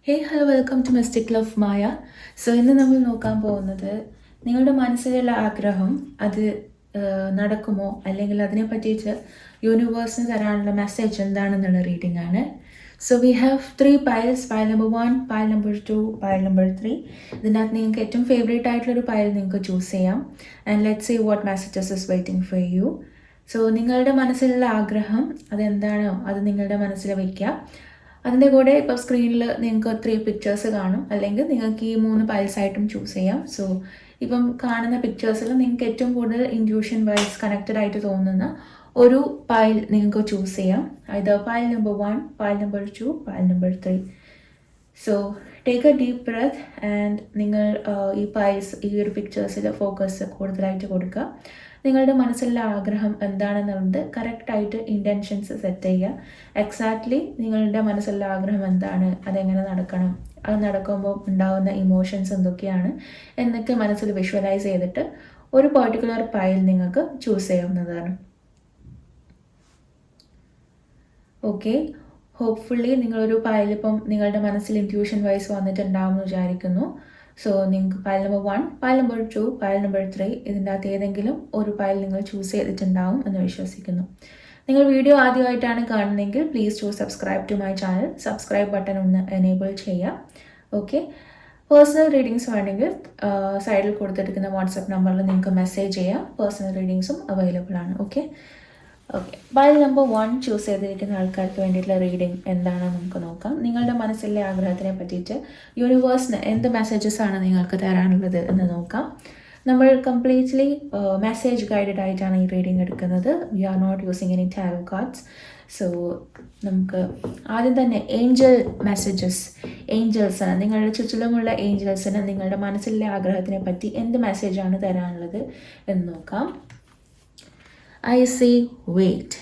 Hello welcome to mystic love Maya. So ഇന്ന് നമ്മൾ നോക്കാൻ പോകുന്നത് നിങ്ങളുടെ മനസ്സിലുള്ള ആഗ്രഹം അത് നടക്കുമോ അല്ലെങ്കിൽ അതിനെ പറ്റിയിട്ട് യൂണിവേഴ്സിന് തരാനുള്ള മെസ്സേജ് എന്താണെന്നുള്ള റീഡിംഗ് ആണ്. So we have 3 piles. Pile number 1, pile number 2, pile number 3. ഇതിനകത്ത് നിങ്ങൾക്ക് ഏറ്റവും ഫേവറേറ്റ് ആയിട്ടുള്ളൊരു പൈൽ നിങ്ങൾക്ക് ചൂസ് ചെയ്യാം. And let's see what messages is waiting for you. So നിങ്ങളുടെ മനസ്സിലുള്ള ആഗ്രഹം അതെന്താണോ അത് നിങ്ങളുടെ മനസ്സിൽ വയ്ക്കുക. അതിൻ്റെ കൂടെ ഇപ്പോൾ സ്ക്രീനിൽ നിങ്ങൾക്ക് 3 പിക്ചേഴ്സ് കാണും, അല്ലെങ്കിൽ നിങ്ങൾക്ക് ഈ 3 പൈൽസായിട്ടും ചൂസ് ചെയ്യാം. സോ ഇപ്പം കാണുന്ന പിക്ചേഴ്സിൽ നിങ്ങൾക്ക് ഏറ്റവും കൂടുതൽ ഇൻറ്റ്യൂഷൻ വൈസ് കണക്റ്റഡ് ആയിട്ട് തോന്നുന്ന ഒരു പൈൽ നിങ്ങൾക്ക് ചൂസ് ചെയ്യാം. ഇത് pile number 1, pile number 2, pile number 3. So take a deep breath and നിങ്ങൾ ഈ പൈൽസ് ഈ ഒരു പിക്ചേഴ്സിൽ ഫോക്കസ് കൂടുതലായിട്ട് കൊടുക്കുക. നിങ്ങളുടെ മനസ്സിലുള്ള ആഗ്രഹം എന്താണെന്നുള്ളത് കറക്റ്റായിട്ട് ഇൻറ്റൻഷൻസ് സെറ്റ് ചെയ്യുക. എക്സാക്ട്ലി നിങ്ങളുടെ മനസ്സിലുള്ള ആഗ്രഹം എന്താണ്, അതെങ്ങനെ നടക്കണം, അത് നടക്കുമ്പോൾ ഉണ്ടാകുന്ന ഇമോഷൻസ് എന്തൊക്കെയാണ് എന്നൊക്കെ മനസ്സിൽ വിഷ്വലൈസ് ചെയ്തിട്ട് ഒരു പെർട്ടിക്കുലർ പൈൽ നിങ്ങൾക്ക് ചൂസ് ചെയ്യാവുന്നതാണ്. ഓക്കെ, ഹോപ്പ്ഫുള്ളി നിങ്ങളൊരു പൈൽ ഇപ്പം നിങ്ങളുടെ മനസ്സിൽ ഇൻറ്റ്യൂഷൻ വൈസ് വന്നിട്ടുണ്ടാവും എന്ന് വിചാരിക്കുന്നു. സോ നിങ്ങൾക്ക് pile number 1, pile number 2, pile number 3 ഇതിൻ്റെ അകത്ത് ഏതെങ്കിലും ഒരു പൈൽ നിങ്ങൾ ചൂസ് ചെയ്തിട്ടുണ്ടാവും എന്ന് വിശ്വസിക്കുന്നു. നിങ്ങൾ വീഡിയോ ആദ്യമായിട്ടാണ് കാണുന്നതെങ്കിൽ please to subscribe to my channel. Subscribe button ഒന്ന് എനേബിൾ ചെയ്യുക. ഓക്കെ, പേഴ്സണൽ റീഡിങ്സ് വേണമെങ്കിൽ സൈഡിൽ കൊടുത്തിരിക്കുന്ന വാട്സപ്പ് നമ്പറിൽ നിങ്ങൾക്ക് മെസ്സേജ് ചെയ്യാം. പേഴ്സണൽ റീഡിങ്സും അവൈലബിൾ ആണ്. ഓക്കെ, പൈൽ നമ്പർ 1 ചൂസ് ചെയ്തിരിക്കുന്ന ആൾക്കാർക്ക് വേണ്ടിയിട്ടുള്ള റീഡിംഗ് എന്താണെന്ന് നമുക്ക് നോക്കാം. നിങ്ങളുടെ മനസ്സിലെ ആഗ്രഹത്തിനെ പറ്റിയിട്ട് യൂണിവേഴ്സിന് എന്ത് മെസ്സേജസ് ആണ് നിങ്ങൾക്ക് തരാനുള്ളത് എന്ന് നോക്കാം. നമ്മൾ കംപ്ലീറ്റ്ലി മെസ്സേജ് ഗൈഡഡ് ആയിട്ടാണ് ഈ റീഡിംഗ് എടുക്കുന്നത്. We are not using any tarot cards. So നമുക്ക് ആദ്യം തന്നെ ഏഞ്ചൽ മെസ്സേജസ്, ഏഞ്ചൽസാണ് നിങ്ങളുടെ ചുറ്റിലുമുള്ള ഏഞ്ചൽസിന് നിങ്ങളുടെ മനസ്സിലെ ആഗ്രഹത്തിനെ പറ്റി എന്ത് മെസ്സേജാണ് തരാനുള്ളത് എന്ന് നോക്കാം. I see wait.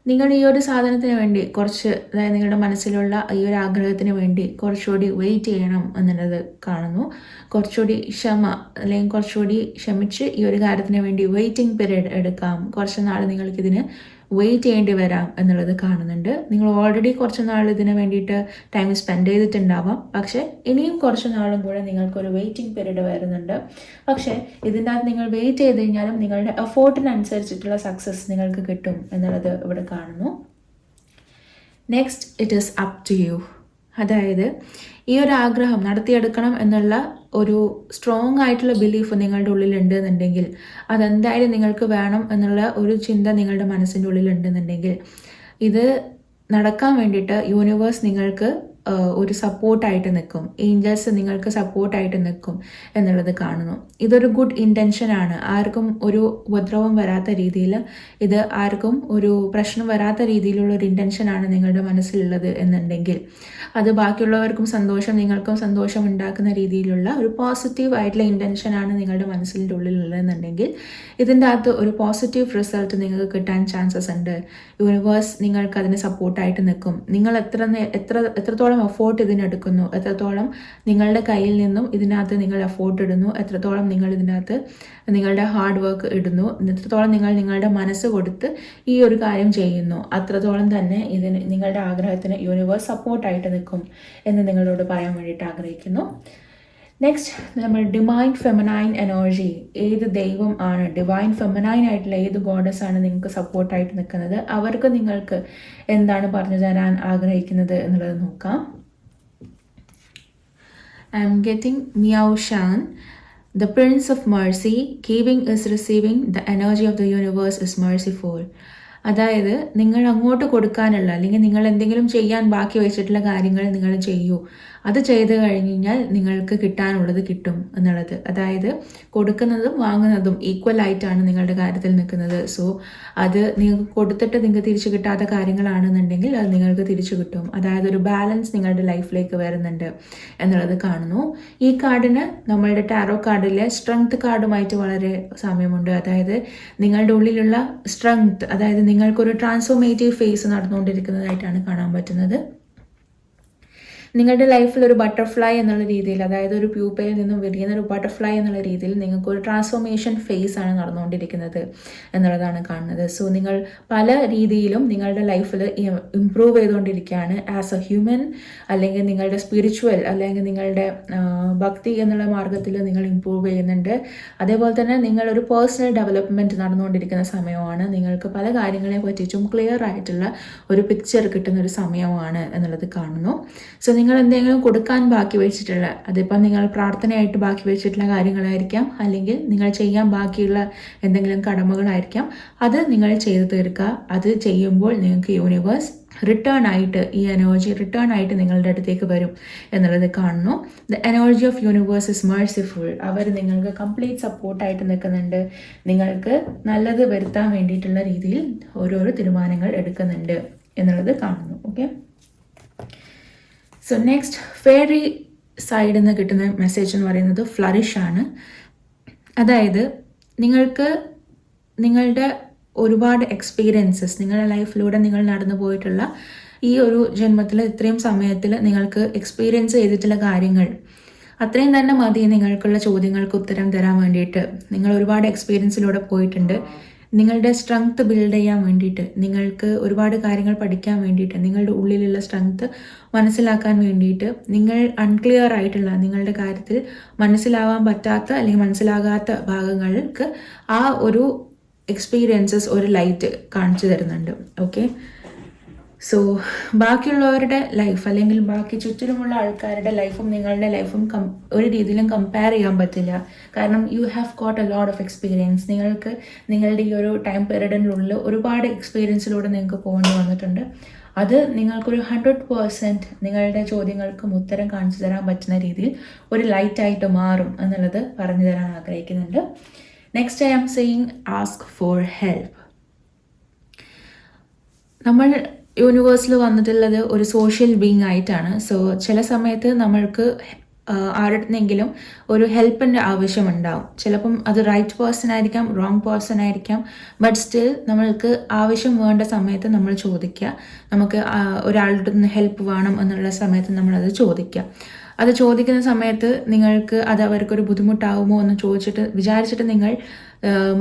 നിങ്ങൾ ഈ ഒരു സാധനത്തിന് വേണ്ടി കുറച്ച്, അതായത് നിങ്ങളുടെ മനസ്സിലുള്ള ഈ ഒരു ആഗ്രഹത്തിന് വേണ്ടി കുറച്ചുകൂടി വെയിറ്റ് ചെയ്യണം എന്നുള്ളത് കാണുന്നു. കുറച്ചുകൂടി ക്ഷമ, അല്ലെങ്കിൽ കുറച്ചുകൂടി ക്ഷമിച്ച് ഈ ഒരു കാര്യത്തിന് വേണ്ടി വെയിറ്റിംഗ് പീരീഡ് എടുക്കാം. കുറച്ച് നാൾ നിങ്ങൾക്കിതിന് വെയിറ്റ് ചെയ്യേണ്ടി വരാം എന്നുള്ളത് കാണുന്നുണ്ട്. നിങ്ങൾ ഓൾറെഡി കുറച്ച് നാൾ ഇതിന് വേണ്ടിയിട്ട് ടൈം സ്പെൻഡ് ചെയ്തിട്ടുണ്ടാവാം. പക്ഷേ ഇനിയും കുറച്ച് നാളും കൂടെ നിങ്ങൾക്കൊരു വെയിറ്റിംഗ് പീരീഡ് വരുന്നുണ്ട്. പക്ഷേ ഇതിൻ്റെ അകത്ത് നിങ്ങൾ വെയിറ്റ് ചെയ്ത് കഴിഞ്ഞാലും നിങ്ങളുടെ എഫോർട്ടിനനുസരിച്ചിട്ടുള്ള സക്സസ് നിങ്ങൾക്ക് കിട്ടും എന്നുള്ളത് ഇവിടെ കാണുന്നു. Next, it is up to you. അതായത് ഈ ഒരു ആഗ്രഹം നടത്തിയെടുക്കണം എന്നുള്ള ഒരു സ്ട്രോങ് ആയിട്ടുള്ള ബിലീഫ് നിങ്ങളുടെ ഉള്ളിലുണ്ട് എന്നുണ്ടെങ്കിൽ, അതെന്തായാലും നിങ്ങൾക്ക് വേണം എന്നുള്ള ഒരു ചിന്ത നിങ്ങളുടെ മനസ്സിൻ്റെ ഉള്ളിലുണ്ടെന്നുണ്ടെങ്കിൽ, ഇത് നടക്കാൻ വേണ്ടിയിട്ട് യൂണിവേഴ്സ് നിങ്ങൾക്ക് ഒരു സപ്പോർട്ടായിട്ട് നിൽക്കും. ഏഞ്ചൽസ് നിങ്ങൾക്ക് സപ്പോർട്ടായിട്ട് നിൽക്കും എന്നുള്ളത് കാണുന്നു. ഇതൊരു ഗുഡ് ഇൻറ്റൻഷനാണ്. ആർക്കും ഒരു ഉപദ്രവം വരാത്ത രീതിയിൽ, ഇത് ആർക്കും ഒരു പ്രശ്നം വരാത്ത രീതിയിലുള്ള ഒരു ഇൻറ്റൻഷനാണ് നിങ്ങളുടെ മനസ്സിലുള്ളത് എന്നുണ്ടെങ്കിൽ, അത് ബാക്കിയുള്ളവർക്കും സന്തോഷം, നിങ്ങൾക്കും സന്തോഷം ഉണ്ടാക്കുന്ന രീതിയിലുള്ള ഒരു പോസിറ്റീവ് ആയിട്ടുള്ള ഇൻറ്റൻഷനാണ് നിങ്ങളുടെ മനസ്സിൻ്റെ ഉള്ളിലുള്ളതെന്നുണ്ടെങ്കിൽ, ഇതിൻ്റെ അകത്ത് ഒരു പോസിറ്റീവ് റിസൾട്ട് നിങ്ങൾക്ക് കിട്ടാൻ ചാൻസസ് ഉണ്ട്. യൂണിവേഴ്സ് നിങ്ങൾക്ക് അതിന് സപ്പോർട്ടായിട്ട് നിൽക്കും. നിങ്ങൾ എത്രത്തോളം എഫോർട്ട് ഇതിനെടുക്കുന്നു, എത്രത്തോളം നിങ്ങളുടെ കയ്യിൽ നിന്നും ഇതിനകത്ത് നിങ്ങൾ എഫോർട്ട് ഇടുന്നു, എത്രത്തോളം നിങ്ങൾ ഇതിനകത്ത് നിങ്ങളുടെ ഹാർഡ് വർക്ക് ഇടുന്നു, എത്രത്തോളം നിങ്ങൾ നിങ്ങളുടെ മനസ്സ് കൊടുത്ത് ഈ ഒരു കാര്യം ചെയ്യുന്നു, അത്രത്തോളം തന്നെ ഇതിന് നിങ്ങളുടെ ആഗ്രഹത്തിന് യൂണിവേഴ്സ് സപ്പോർട്ടായിട്ട് നിൽക്കും എന്ന് നിങ്ങളോട് പറയാൻ വേണ്ടിയിട്ട് ആഗ്രഹിക്കുന്നു. നെക്സ്റ്റ്, നമ്മൾ ഡിവൈൻ ഫെമിനൈൻ എനർജി, ഏത് ദൈവം ആണ്, ഡിവൈൻ ഫെമിനൈൻ ആയിട്ടുള്ള ഏത് ഗോഡസ് ആണ് നിങ്ങൾക്ക് സപ്പോർട്ടായിട്ട് നിൽക്കുന്നത്, അവർക്ക് നിങ്ങൾക്ക് എന്താണ് പറഞ്ഞു തരാൻ ആഗ്രഹിക്കുന്നത് എന്നുള്ളത് നോക്കാം. I am getting Miao Shan, the Prince of Mercy, giving is receiving, the energy of the universe is merciful. അതായത് നിങ്ങൾ അങ്ങോട്ട് കൊടുക്കാനുള്ള, അല്ലെങ്കിൽ നിങ്ങൾ എന്തെങ്കിലും ചെയ്യാൻ ബാക്കി വെച്ചിട്ടുള്ള കാര്യങ്ങൾ നിങ്ങൾ ചെയ്യൂ. അത് ചെയ്ത് കഴിഞ്ഞ് കഴിഞ്ഞാൽ നിങ്ങൾക്ക് കിട്ടാനുള്ളത് കിട്ടും എന്നുള്ളത്. അതായത് കൊടുക്കുന്നതും വാങ്ങുന്നതും ഈക്വൽ ആയിട്ടാണ് നിങ്ങളുടെ കാര്യത്തിൽ നിൽക്കുന്നത്. സോ അത് നിങ്ങൾക്ക് കൊടുത്തിട്ട് നിങ്ങൾക്ക് തിരിച്ചു കിട്ടാത്ത കാര്യങ്ങളാണെന്നുണ്ടെങ്കിൽ അത് നിങ്ങൾക്ക് തിരിച്ചു കിട്ടും. അതായത് ഒരു ബാലൻസ് നിങ്ങളുടെ ലൈഫിലേക്ക് വരുന്നുണ്ട് എന്നുള്ളത് കാണുന്നു. ഈ കാർഡിന് നമ്മളുടെ ടാരോ കാർഡിലെ സ്ട്രെങ്ത് കാർഡുമായിട്ട് വളരെ സാമ്യമുണ്ട്. അതായത് നിങ്ങളുടെ ഉള്ളിലുള്ള സ്ട്രെങ്ത്, അതായത് നിങ്ങൾക്കൊരു ട്രാൻസ്ഫോർമേറ്റീവ് ഫേസ് നടന്നുകൊണ്ടിരിക്കുന്നതായിട്ടാണ് കാണാൻ പറ്റുന്നത്. നിങ്ങളുടെ ലൈഫിൽ ഒരു ബട്ടർഫ്ലൈ എന്നുള്ള രീതിയിൽ, അതായത് ഒരു പ്യൂപ്പയിൽ നിന്നും വിരിയുന്ന ഒരു ബട്ടർഫ്ലൈ എന്നുള്ള രീതിയിൽ നിങ്ങൾക്ക് ഒരു ട്രാൻസ്ഫോർമേഷൻ ഫേസ് ആണ് നടന്നുകൊണ്ടിരിക്കുന്നത് എന്നുള്ളതാണ് കാണുന്നത്. സോ നിങ്ങൾ പല രീതിയിലും നിങ്ങളുടെ ലൈഫിൽ ഇംപ്രൂവ് ചെയ്തുകൊണ്ടിരിക്കുകയാണ് ആസ് എ ഹ്യൂമൻ, അല്ലെങ്കിൽ നിങ്ങളുടെ സ്പിരിച്വൽ അല്ലെങ്കിൽ നിങ്ങളുടെ ഭക്തി എന്നുള്ള മാർഗത്തിൽ നിങ്ങൾ ഇംപ്രൂവ് ചെയ്യുന്നുണ്ട്. അതേപോലെ തന്നെ നിങ്ങളൊരു പേഴ്സണൽ ഡെവലപ്മെൻറ്റ് നടന്നുകൊണ്ടിരിക്കുന്ന സമയമാണ്. നിങ്ങൾക്ക് പല കാര്യങ്ങളെ പറ്റിയിട്ടും ക്ലിയർ ആയിട്ടുള്ള ഒരു പിക്ചർ കിട്ടുന്ന ഒരു സമയമാണ് എന്നുള്ളത് കാണുന്നു. സോ നിങ്ങൾ എന്തെങ്കിലും കൊടുക്കാൻ ബാക്കി വെച്ചിട്ടുള്ള, അതിപ്പോൾ നിങ്ങൾ പ്രാർത്ഥനയായിട്ട് ബാക്കി വെച്ചിട്ടുള്ള കാര്യങ്ങളായിരിക്കാം, അല്ലെങ്കിൽ നിങ്ങൾ ചെയ്യാൻ ബാക്കിയുള്ള എന്തെങ്കിലും കടമകളായിരിക്കാം. അത് നിങ്ങൾ ചെയ്തു തീർക്കുക. അത് ചെയ്യുമ്പോൾ നിങ്ങൾക്ക് യൂണിവേഴ്സ് റിട്ടേൺ ആയിട്ട്, ഈ എനർജി റിട്ടേൺ ആയിട്ട് നിങ്ങളുടെ അടുത്തേക്ക് വരും എന്നുള്ളത് കാണുന്നു. The energy of universe is merciful. അവർ നിങ്ങൾക്ക് കംപ്ലീറ്റ് സപ്പോർട്ടായിട്ട് നിൽക്കുന്നുണ്ട്. നിങ്ങൾക്ക് നല്ലത് വരുത്താൻ വേണ്ടിയിട്ടുള്ള രീതിയിൽ ഓരോരോ തീരുമാനങ്ങൾ എടുക്കുന്നുണ്ട് എന്നുള്ളത് കാണുന്നു. ഓക്കെ, സോ നെക്സ്റ്റ് ഫെയറി സൈഡിൽ നിന്ന് കിട്ടുന്ന മെസ്സേജ് എന്ന് പറയുന്നത് ഫ്ലറിഷ് ആണ്. അതായത് നിങ്ങൾക്ക് നിങ്ങളുടെ ഒരുപാട് എക്സ്പീരിയൻസസ്, നിങ്ങളുടെ ലൈഫിലൂടെ നിങ്ങൾ നടന്നു പോയിട്ടുള്ള ഈ ഒരു ജന്മത്തിൽ ഇത്രയും സമയത്തിൽ നിങ്ങൾക്ക് എക്സ്പീരിയൻസ് ചെയ്തിട്ടുള്ള കാര്യങ്ങൾ അത്രയും തന്നെ മതി നിങ്ങൾക്കുള്ള ചോദ്യങ്ങൾക്ക് ഉത്തരം തരാൻ വേണ്ടിയിട്ട്. നിങ്ങൾ ഒരുപാട് എക്സ്പീരിയൻസിലൂടെ പോയിട്ടുണ്ട്. നിങ്ങളുടെ സ്ട്രെങ്ത് ബിൽഡ് ചെയ്യാൻ വേണ്ടിയിട്ട്, നിങ്ങൾക്ക് ഒരുപാട് കാര്യങ്ങൾ പഠിക്കാൻ വേണ്ടിയിട്ട്, നിങ്ങളുടെ ഉള്ളിലുള്ള സ്ട്രെങ്ത് മനസ്സിലാക്കാൻ വേണ്ടിയിട്ട്, നിങ്ങൾ അൺക്ലിയർ ആയിട്ടുള്ള നിങ്ങളുടെ കാര്യത്തിൽ മനസ്സിലാവാൻ പറ്റാത്ത അല്ലെങ്കിൽ മനസ്സിലാകാത്ത ഭാഗങ്ങൾക്ക് ആ ഒരു എക്സ്പീരിയൻസസ് ഒരു ലൈറ്റ് കാണിച്ചു തരുന്നുണ്ട്. ഓക്കെ, സോ ബാക്കിയുള്ളവരുടെ ലൈഫ് അല്ലെങ്കിൽ ബാക്കി ചുറ്റിലുമുള്ള ആൾക്കാരുടെ ലൈഫും നിങ്ങളുടെ ലൈഫും ഒരു രീതിയിലും കമ്പയർ ചെയ്യാൻ പറ്റില്ല. കാരണം you have got A lot of experience. നിങ്ങൾക്ക് നിങ്ങളുടെ ഈ ഒരു ടൈം പീരീഡിനുള്ളിൽ ഒരുപാട് എക്സ്പീരിയൻസിലൂടെ നിങ്ങൾക്ക് പോകേണ്ടി വന്നിട്ടുണ്ട്. അത് നിങ്ങൾക്കൊരു 100% നിങ്ങളുടെ ചോദ്യങ്ങൾക്കും ഉത്തരം കാണിച്ചു തരാൻ പറ്റുന്ന രീതിയിൽ ഒരു ലൈറ്റായിട്ട് മാറും എന്നുള്ളത് പറഞ്ഞു തരാൻ ആഗ്രഹിക്കുന്നുണ്ട്. Next I am saying ask for help. നമ്മൾ യൂണിവേഴ്സിൽ വന്നിട്ടുള്ളത് ഒരു സോഷ്യൽ ബീങ് ആയിട്ടാണ്. സോ ചില സമയത്ത് നമ്മൾക്ക് ആരുടെന്നെങ്കിലും ഒരു ഹെൽപ്പിൻ്റെ ആവശ്യമുണ്ടാവും. ചിലപ്പം അത് റൈറ്റ് പേഴ്സൺ ആയിരിക്കാം, റോങ് പേഴ്സൺ ആയിരിക്കാം. ബട്ട് സ്റ്റിൽ നമ്മൾക്ക് ആവശ്യം വേണ്ട സമയത്ത് നമ്മൾ ചോദിക്കുക. നമുക്ക് ഒരാളുടെ നിന്ന് ഹെൽപ്പ് വേണം എന്നുള്ള സമയത്ത് നമ്മളത് ചോദിക്കുക. അത് ചോദിക്കുന്ന സമയത്ത് നിങ്ങൾക്ക് അത് അവർക്കൊരു ബുദ്ധിമുട്ടാവുമോ എന്ന് വിചാരിച്ചിട്ട് നിങ്ങൾ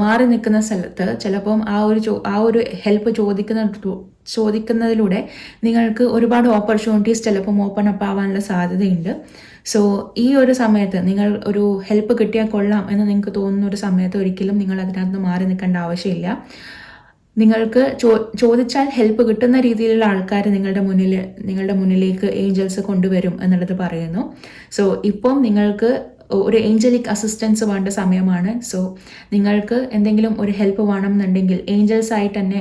മാറി നിൽക്കുന്ന സ്ഥലത്ത് ചിലപ്പം ആ ഒരു ഹെൽപ്പ് ചോദിക്കുന്നതിലൂടെ നിങ്ങൾക്ക് ഒരുപാട് ഓപ്പർച്യൂണിറ്റീസ് ചിലപ്പം ഓപ്പൺ അപ്പ് ആവാനുള്ള സാധ്യതയുണ്ട്. സോ ഈ ഒരു സമയത്ത് നിങ്ങൾ ഒരു ഹെൽപ്പ് കിട്ടിയാൽ കൊള്ളാം എന്ന് നിങ്ങൾക്ക് തോന്നുന്ന ഒരു സമയത്ത് ഒരിക്കലും നിങ്ങൾ അതിനകത്ത് മാറി നിൽക്കേണ്ട ആവശ്യമില്ല. നിങ്ങൾക്ക് ചോദിച്ചാൽ ഹെൽപ്പ് കിട്ടുന്ന രീതിയിലുള്ള ആൾക്കാർ നിങ്ങളുടെ മുന്നിലേക്ക് ഏഞ്ചൽസ് കൊണ്ടുവരും എന്നുള്ളത് പറയുന്നു. സോ ഇപ്പം നിങ്ങൾക്ക് ഒരു ഏഞ്ചലിക് അസിസ്റ്റൻസ് വേണ്ട സമയമാണ്. സോ നിങ്ങൾക്ക് എന്തെങ്കിലും ഒരു ഹെൽപ്പ് വേണമെന്നുണ്ടെങ്കിൽ ഏഞ്ചൽസ് ആയിട്ട് തന്നെ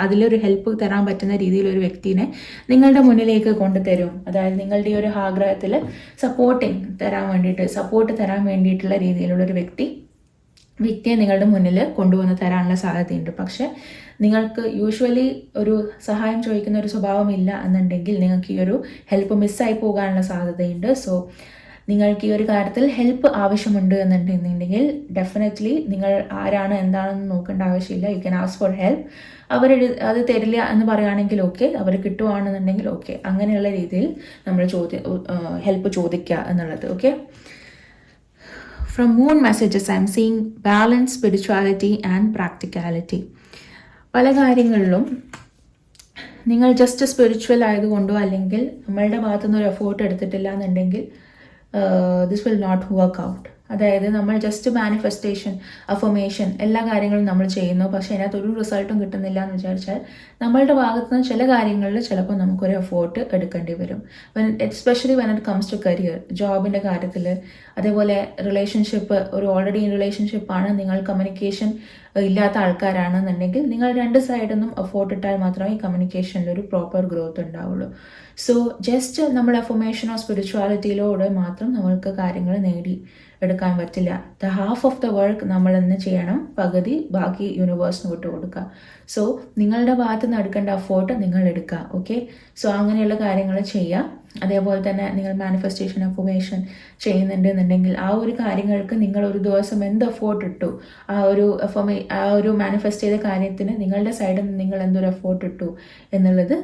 അതിലൊരു ഹെൽപ്പ് തരാൻ പറ്റുന്ന രീതിയിൽ ഒരു വ്യക്തിനെ നിങ്ങളുടെ മുന്നിലേക്ക് കൊണ്ടുതരും. അതായത് നിങ്ങളുടെ ഈ ഒരു ആഗ്രഹത്തിൽ സപ്പോർട്ട് തരാൻ വേണ്ടിയിട്ടുള്ള രീതിയിലുള്ളൊരു വ്യക്തിയെ നിങ്ങളുടെ മുന്നിൽ കൊണ്ടുവന്ന് തരാനുള്ള സാധ്യതയുണ്ട്. പക്ഷേ നിങ്ങൾക്ക് യൂഷ്വലി ഒരു സഹായം ചോദിക്കുന്ന ഒരു സ്വഭാവമില്ല എന്നുണ്ടെങ്കിൽ നിങ്ങൾക്ക് ഈ ഒരു ഹെൽപ്പ് മിസ്സായി പോകാനുള്ള സാധ്യതയുണ്ട്. സോ നിങ്ങൾക്ക് ഈ ഒരു കാര്യത്തിൽ ഹെൽപ്പ് ആവശ്യമുണ്ട് എന്നുണ്ടെങ്കിൽ ഡെഫിനറ്റ്ലി നിങ്ങൾ ആരാണ് എന്താണെന്ന് നോക്കേണ്ട ആവശ്യമില്ല. You can ask for help. അവർ അത് തരില്ല എന്ന് പറയുകയാണെങ്കിൽ ഓക്കെ, അവർ കിട്ടുവാണെന്നുണ്ടെങ്കിൽ ഓക്കെ. അങ്ങനെയുള്ള രീതിയിൽ നമ്മൾ ഹെൽപ്പ് ചോദിക്കുക എന്നുള്ളത്. Okay, from moon messages I am seeing balance, spirituality and practicality. പല കാര്യങ്ങളിലും നിങ്ങൾ ജസ്റ്റ് സ്പിരിച്വൽ ആയതുകൊണ്ടോ അല്ലെങ്കിൽ നമ്മളുടെ ഭാഗത്തുനിന്ന് ഒരു എഫേർട്ട് എടുത്തിട്ടില്ല എന്നുണ്ടെങ്കിൽ this will not work out. അതായത് നമ്മൾ ജസ്റ്റ് മാനിഫെസ്റ്റേഷൻ, അഫർമേഷൻ എല്ലാ കാര്യങ്ങളും നമ്മൾ ചെയ്യുന്നു, പക്ഷേ അതിനകത്ത് ഒരു റിസൾട്ടും കിട്ടുന്നില്ല എന്ന് വിചാരിച്ചാൽ നമ്മളുടെ ഭാഗത്തു നിന്ന് ചില കാര്യങ്ങളിൽ ചിലപ്പോൾ നമുക്കൊരു എഫേർട്ട് എടുക്കേണ്ടി വരും. Especially when it comes to career, ജോബിൻ്റെ കാര്യത്തിൽ, അതേപോലെ റിലേഷൻഷിപ്പ്, ഒരു ഓൾറെഡി റിലേഷൻഷിപ്പാണ്, നിങ്ങൾ കമ്മ്യൂണിക്കേഷൻ ഇല്ലാത്ത ആൾക്കാരാണെന്നുണ്ടെങ്കിൽ നിങ്ങൾ രണ്ട് സൈഡിൽ നിന്നും എഫേർട്ട് ഇട്ടാൽ മാത്രമേ ഈ കമ്മ്യൂണിക്കേഷനിൽ ഒരു പ്രോപ്പർ ഗ്രോത്ത് ഉണ്ടാവുള്ളൂ. സോ ജസ്റ്റ് നമ്മൾ അഫർമേഷനോ സ്പിരിച്വാലിറ്റിയിലൂടെ മാത്രം നമ്മൾക്ക് കാര്യങ്ങൾ എടുക്കാൻ പറ്റില്ല. The half of the work നമ്മൾ തന്നെ ചെയ്യണം, പകുതി ബാക്കി യൂണിവേഴ്സിന് വിട്ടു കൊടുക്കുക. സോ നിങ്ങളുടെ ഭാഗത്ത് നിന്ന് എടുക്കേണ്ട എഫേർട്ട് നിങ്ങൾ എടുക്കുക. ഓക്കെ, സോ അങ്ങനെയുള്ള കാര്യങ്ങൾ ചെയ്യുക. അതേപോലെ തന്നെ നിങ്ങൾ മാനിഫെസ്റ്റേഷൻ, അഫർമേഷൻ ചെയ്യുന്നുണ്ടെന്നുണ്ടെങ്കിൽ ആ ഒരു കാര്യങ്ങൾക്ക് നിങ്ങൾ ഒരു ദിവസം എന്ത് എഫേർട്ട് ഇട്ടു, ആ ഒരു മാനിഫെസ്റ്റ് ചെയ്ത കാര്യത്തിന് നിങ്ങളുടെ സൈഡിൽ നിന്ന് നിങ്ങൾ എന്തൊരു എഫേർട്ട് ഇട്ടു എന്നുള്ളത്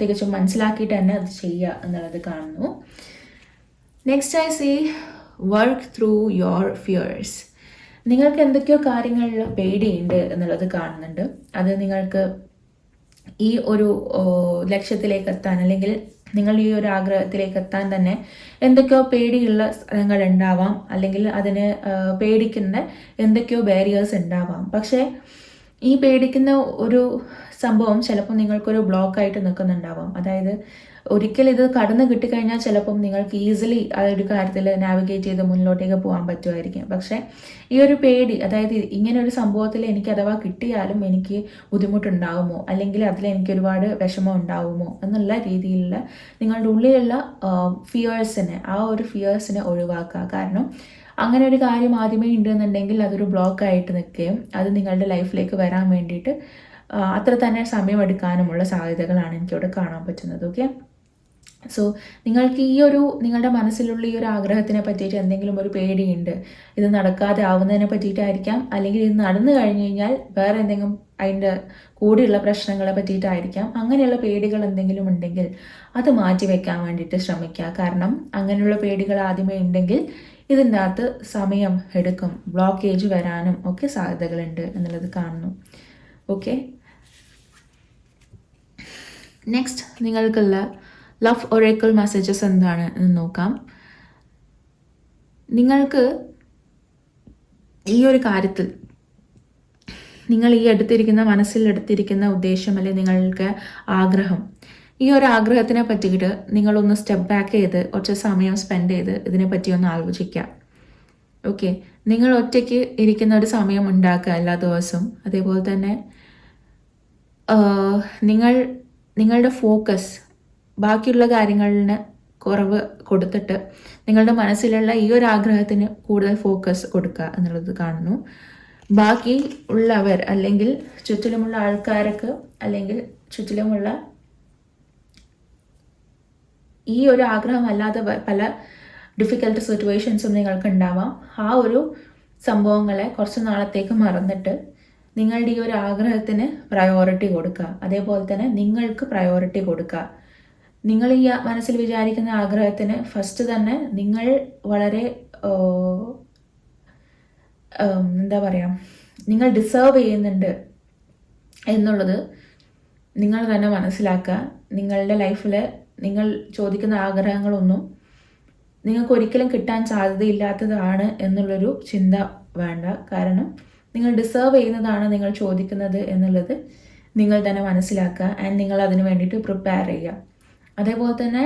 തികച്ചും മനസ്സിലാക്കിയിട്ട് തന്നെ അത് ചെയ്യുക എന്നുള്ളത് കാണുന്നു. Next I see work through your fears. നിങ്ങൾക്ക് എന്തൊക്കെയോ കാര്യങ്ങളിൽ പേടിയുണ്ട് എന്നുള്ളത് കാണുന്നുണ്ട്. അത് നിങ്ങൾക്ക് ഈ ഒരു ലക്ഷ്യത്തിലേക്ക് എത്താൻ, അല്ലെങ്കിൽ നിങ്ങൾ ഈ ഒരു ആഗ്രഹത്തിലേക്ക് എത്താൻ തന്നെ എന്തൊക്കെയോ പേടിയുള്ള സ്ഥലങ്ങൾ ഉണ്ടാവാം, അല്ലെങ്കിൽ അതിന് പേടിക്കുന്ന എന്തൊക്കെയോ ബാരിയേഴ്സ് ഉണ്ടാവാം. പക്ഷേ ഈ പേടിക്കുന്ന ഒരു സംഭവം ചിലപ്പോൾ നിങ്ങൾക്കൊരു ബ്ലോക്കായിട്ട് നിൽക്കുന്നുണ്ടാവാം. അതായത് ഒരിക്കൽ ഇത് കടന്നു കിട്ടിക്കഴിഞ്ഞാൽ ചിലപ്പം നിങ്ങൾക്ക് ഈസിലി ആ ഒരു കാര്യത്തിൽ നാവിഗേറ്റ് ചെയ്ത് മുന്നിലോട്ടേക്ക് പോകാൻ പറ്റുമായിരിക്കും. പക്ഷേ ഈ ഒരു പേടി, അതായത് ഇങ്ങനെ ഒരു സംഭവത്തിൽ എനിക്ക് അഥവാ കിട്ടിയാലും എനിക്ക് ബുദ്ധിമുട്ടുണ്ടാവുമോ, അല്ലെങ്കിൽ അതിൽ എനിക്ക് ഒരുപാട് വിഷമം ഉണ്ടാവുമോ എന്നുള്ള രീതിയിലുള്ള നിങ്ങളുടെ ഉള്ളിലുള്ള ആ ഒരു ഫിയേഴ്സിനെ ഒഴിവാക്കുക. കാരണം അങ്ങനെ ഒരു കാര്യം ആദ്യമേ ഉണ്ടെന്നുണ്ടെങ്കിൽ അതൊരു ബ്ലോക്കായിട്ട് നിൽക്കുകയും അത് നിങ്ങളുടെ ലൈഫിലേക്ക് വരാൻ വേണ്ടിയിട്ട് അത്ര തന്നെ സമയമെടുക്കാനുമുള്ള സാധ്യതകളാണ് എനിക്കിവിടെ കാണാൻ പറ്റുന്നത്. ഓക്കെ, സോ നിങ്ങൾക്ക് നിങ്ങളുടെ മനസ്സിലുള്ള ഈ ഒരു ആഗ്രഹത്തിനെ പറ്റിയിട്ട് എന്തെങ്കിലും ഒരു പേടിയുണ്ട്, ഇത് നടക്കാതെ ആവുന്നതിനെ പറ്റിയിട്ടായിരിക്കാം, അല്ലെങ്കിൽ ഇത് നടന്നു കഴിഞ്ഞു കഴിഞ്ഞാൽ വേറെ എന്തെങ്കിലും അതിൻ്റെ കൂടെയുള്ള പ്രശ്നങ്ങളെ പറ്റിയിട്ടായിരിക്കാം. അങ്ങനെയുള്ള പേടികൾ എന്തെങ്കിലും ഉണ്ടെങ്കിൽ അത് മാറ്റി വെക്കാൻ വേണ്ടിയിട്ട് ശ്രമിക്കുക. കാരണം അങ്ങനെയുള്ള പേടികൾ ആദ്യമേ ഉണ്ടെങ്കിൽ ഇതിൻ്റെ അകത്ത് സമയം എടുക്കും, ബ്ലോക്കേജ് വരാനും ഒക്കെ സാധ്യതകളുണ്ട് എന്നുള്ളത് കാണുന്നു. ഓക്കെ, നെക്സ്റ്റ് നിങ്ങൾക്കുള്ള ലവ് ഒറേക്കിൾ മെസ്സേജസ് എന്താണ് എന്ന് നോക്കാം. നിങ്ങൾക്ക് ഈ ഒരു കാര്യത്തിൽ നിങ്ങൾ ഈ മനസ്സിലെടുത്തിരിക്കുന്ന ഉദ്ദേശം, അല്ലെങ്കിൽ നിങ്ങൾക്ക് ആഗ്രഹം, ഈ ഒരു ആഗ്രഹത്തിനെ പറ്റിയിട്ട് നിങ്ങളൊന്ന് സ്റ്റെപ്പ് ബാക്ക് ചെയ്ത് കുറച്ച് സമയം സ്പെൻഡ് ചെയ്ത് ഇതിനെപ്പറ്റി ഒന്ന് ആലോചിക്കുക. ഓക്കെ, നിങ്ങൾ ഒറ്റയ്ക്ക് ഇരിക്കുന്ന ഒരു സമയം ഉണ്ടാക്കുക എല്ലാ ദിവസവും. അതേപോലെ തന്നെ നിങ്ങളുടെ ഫോക്കസ് ബാക്കിയുള്ള കാര്യങ്ങളിന് കുറവ് കൊടുത്തിട്ട് നിങ്ങളുടെ മനസ്സിലുള്ള ഈ ഒരു ആഗ്രഹത്തിന് കൂടുതൽ ഫോക്കസ് കൊടുക്കുക എന്നുള്ളത് കാണുന്നു. ബാക്കി ഉള്ളവർ, അല്ലെങ്കിൽ ചുറ്റിലുമുള്ള ആൾക്കാർക്ക്, അല്ലെങ്കിൽ ചുറ്റിലുമുള്ള ഈ ഒരു ആഗ്രഹം അല്ലാതെ പല ഡിഫിക്കൽട്ട് സിറ്റുവേഷൻസും നിങ്ങൾക്ക് ഉണ്ടാവാം. ആ ഒരു സംഭവങ്ങളെ കുറച്ച് നാളത്തേക്ക് മറന്നിട്ട് നിങ്ങളുടെ ഈ ഒരു ആഗ്രഹത്തിന് പ്രയോറിറ്റി കൊടുക്കുക. അതേപോലെ തന്നെ നിങ്ങൾക്ക് പ്രയോറിറ്റി കൊടുക്കുക. നിങ്ങൾ ഈ മനസ്സിൽ വിചാരിക്കുന്ന ആഗ്രഹത്തിന് ഫസ്റ്റ് തന്നെ നിങ്ങൾ വളരെ നിങ്ങൾ ഡിസേർവ് ചെയ്യുന്നുണ്ട് എന്നുള്ളത് നിങ്ങൾ തന്നെ മനസ്സിലാക്കുക. നിങ്ങളുടെ ലൈഫിൽ നിങ്ങൾ ചോദിക്കുന്ന ആഗ്രഹങ്ങളൊന്നും നിങ്ങൾക്ക് ഒരിക്കലും കിട്ടാൻ സാധ്യതയില്ലാത്തതാണ് എന്നുള്ളൊരു ചിന്ത വേണ്ട. കാരണം നിങ്ങൾ ഡിസേർവ് ചെയ്യുന്നതാണ് നിങ്ങൾ ചോദിക്കുന്നത് എന്നുള്ളത് നിങ്ങൾ തന്നെ മനസ്സിലാക്കുക. ആൻഡ് നിങ്ങൾ അതിന് വേണ്ടിയിട്ട് പ്രിപ്പയർ ചെയ്യുക. അതേപോലെ തന്നെ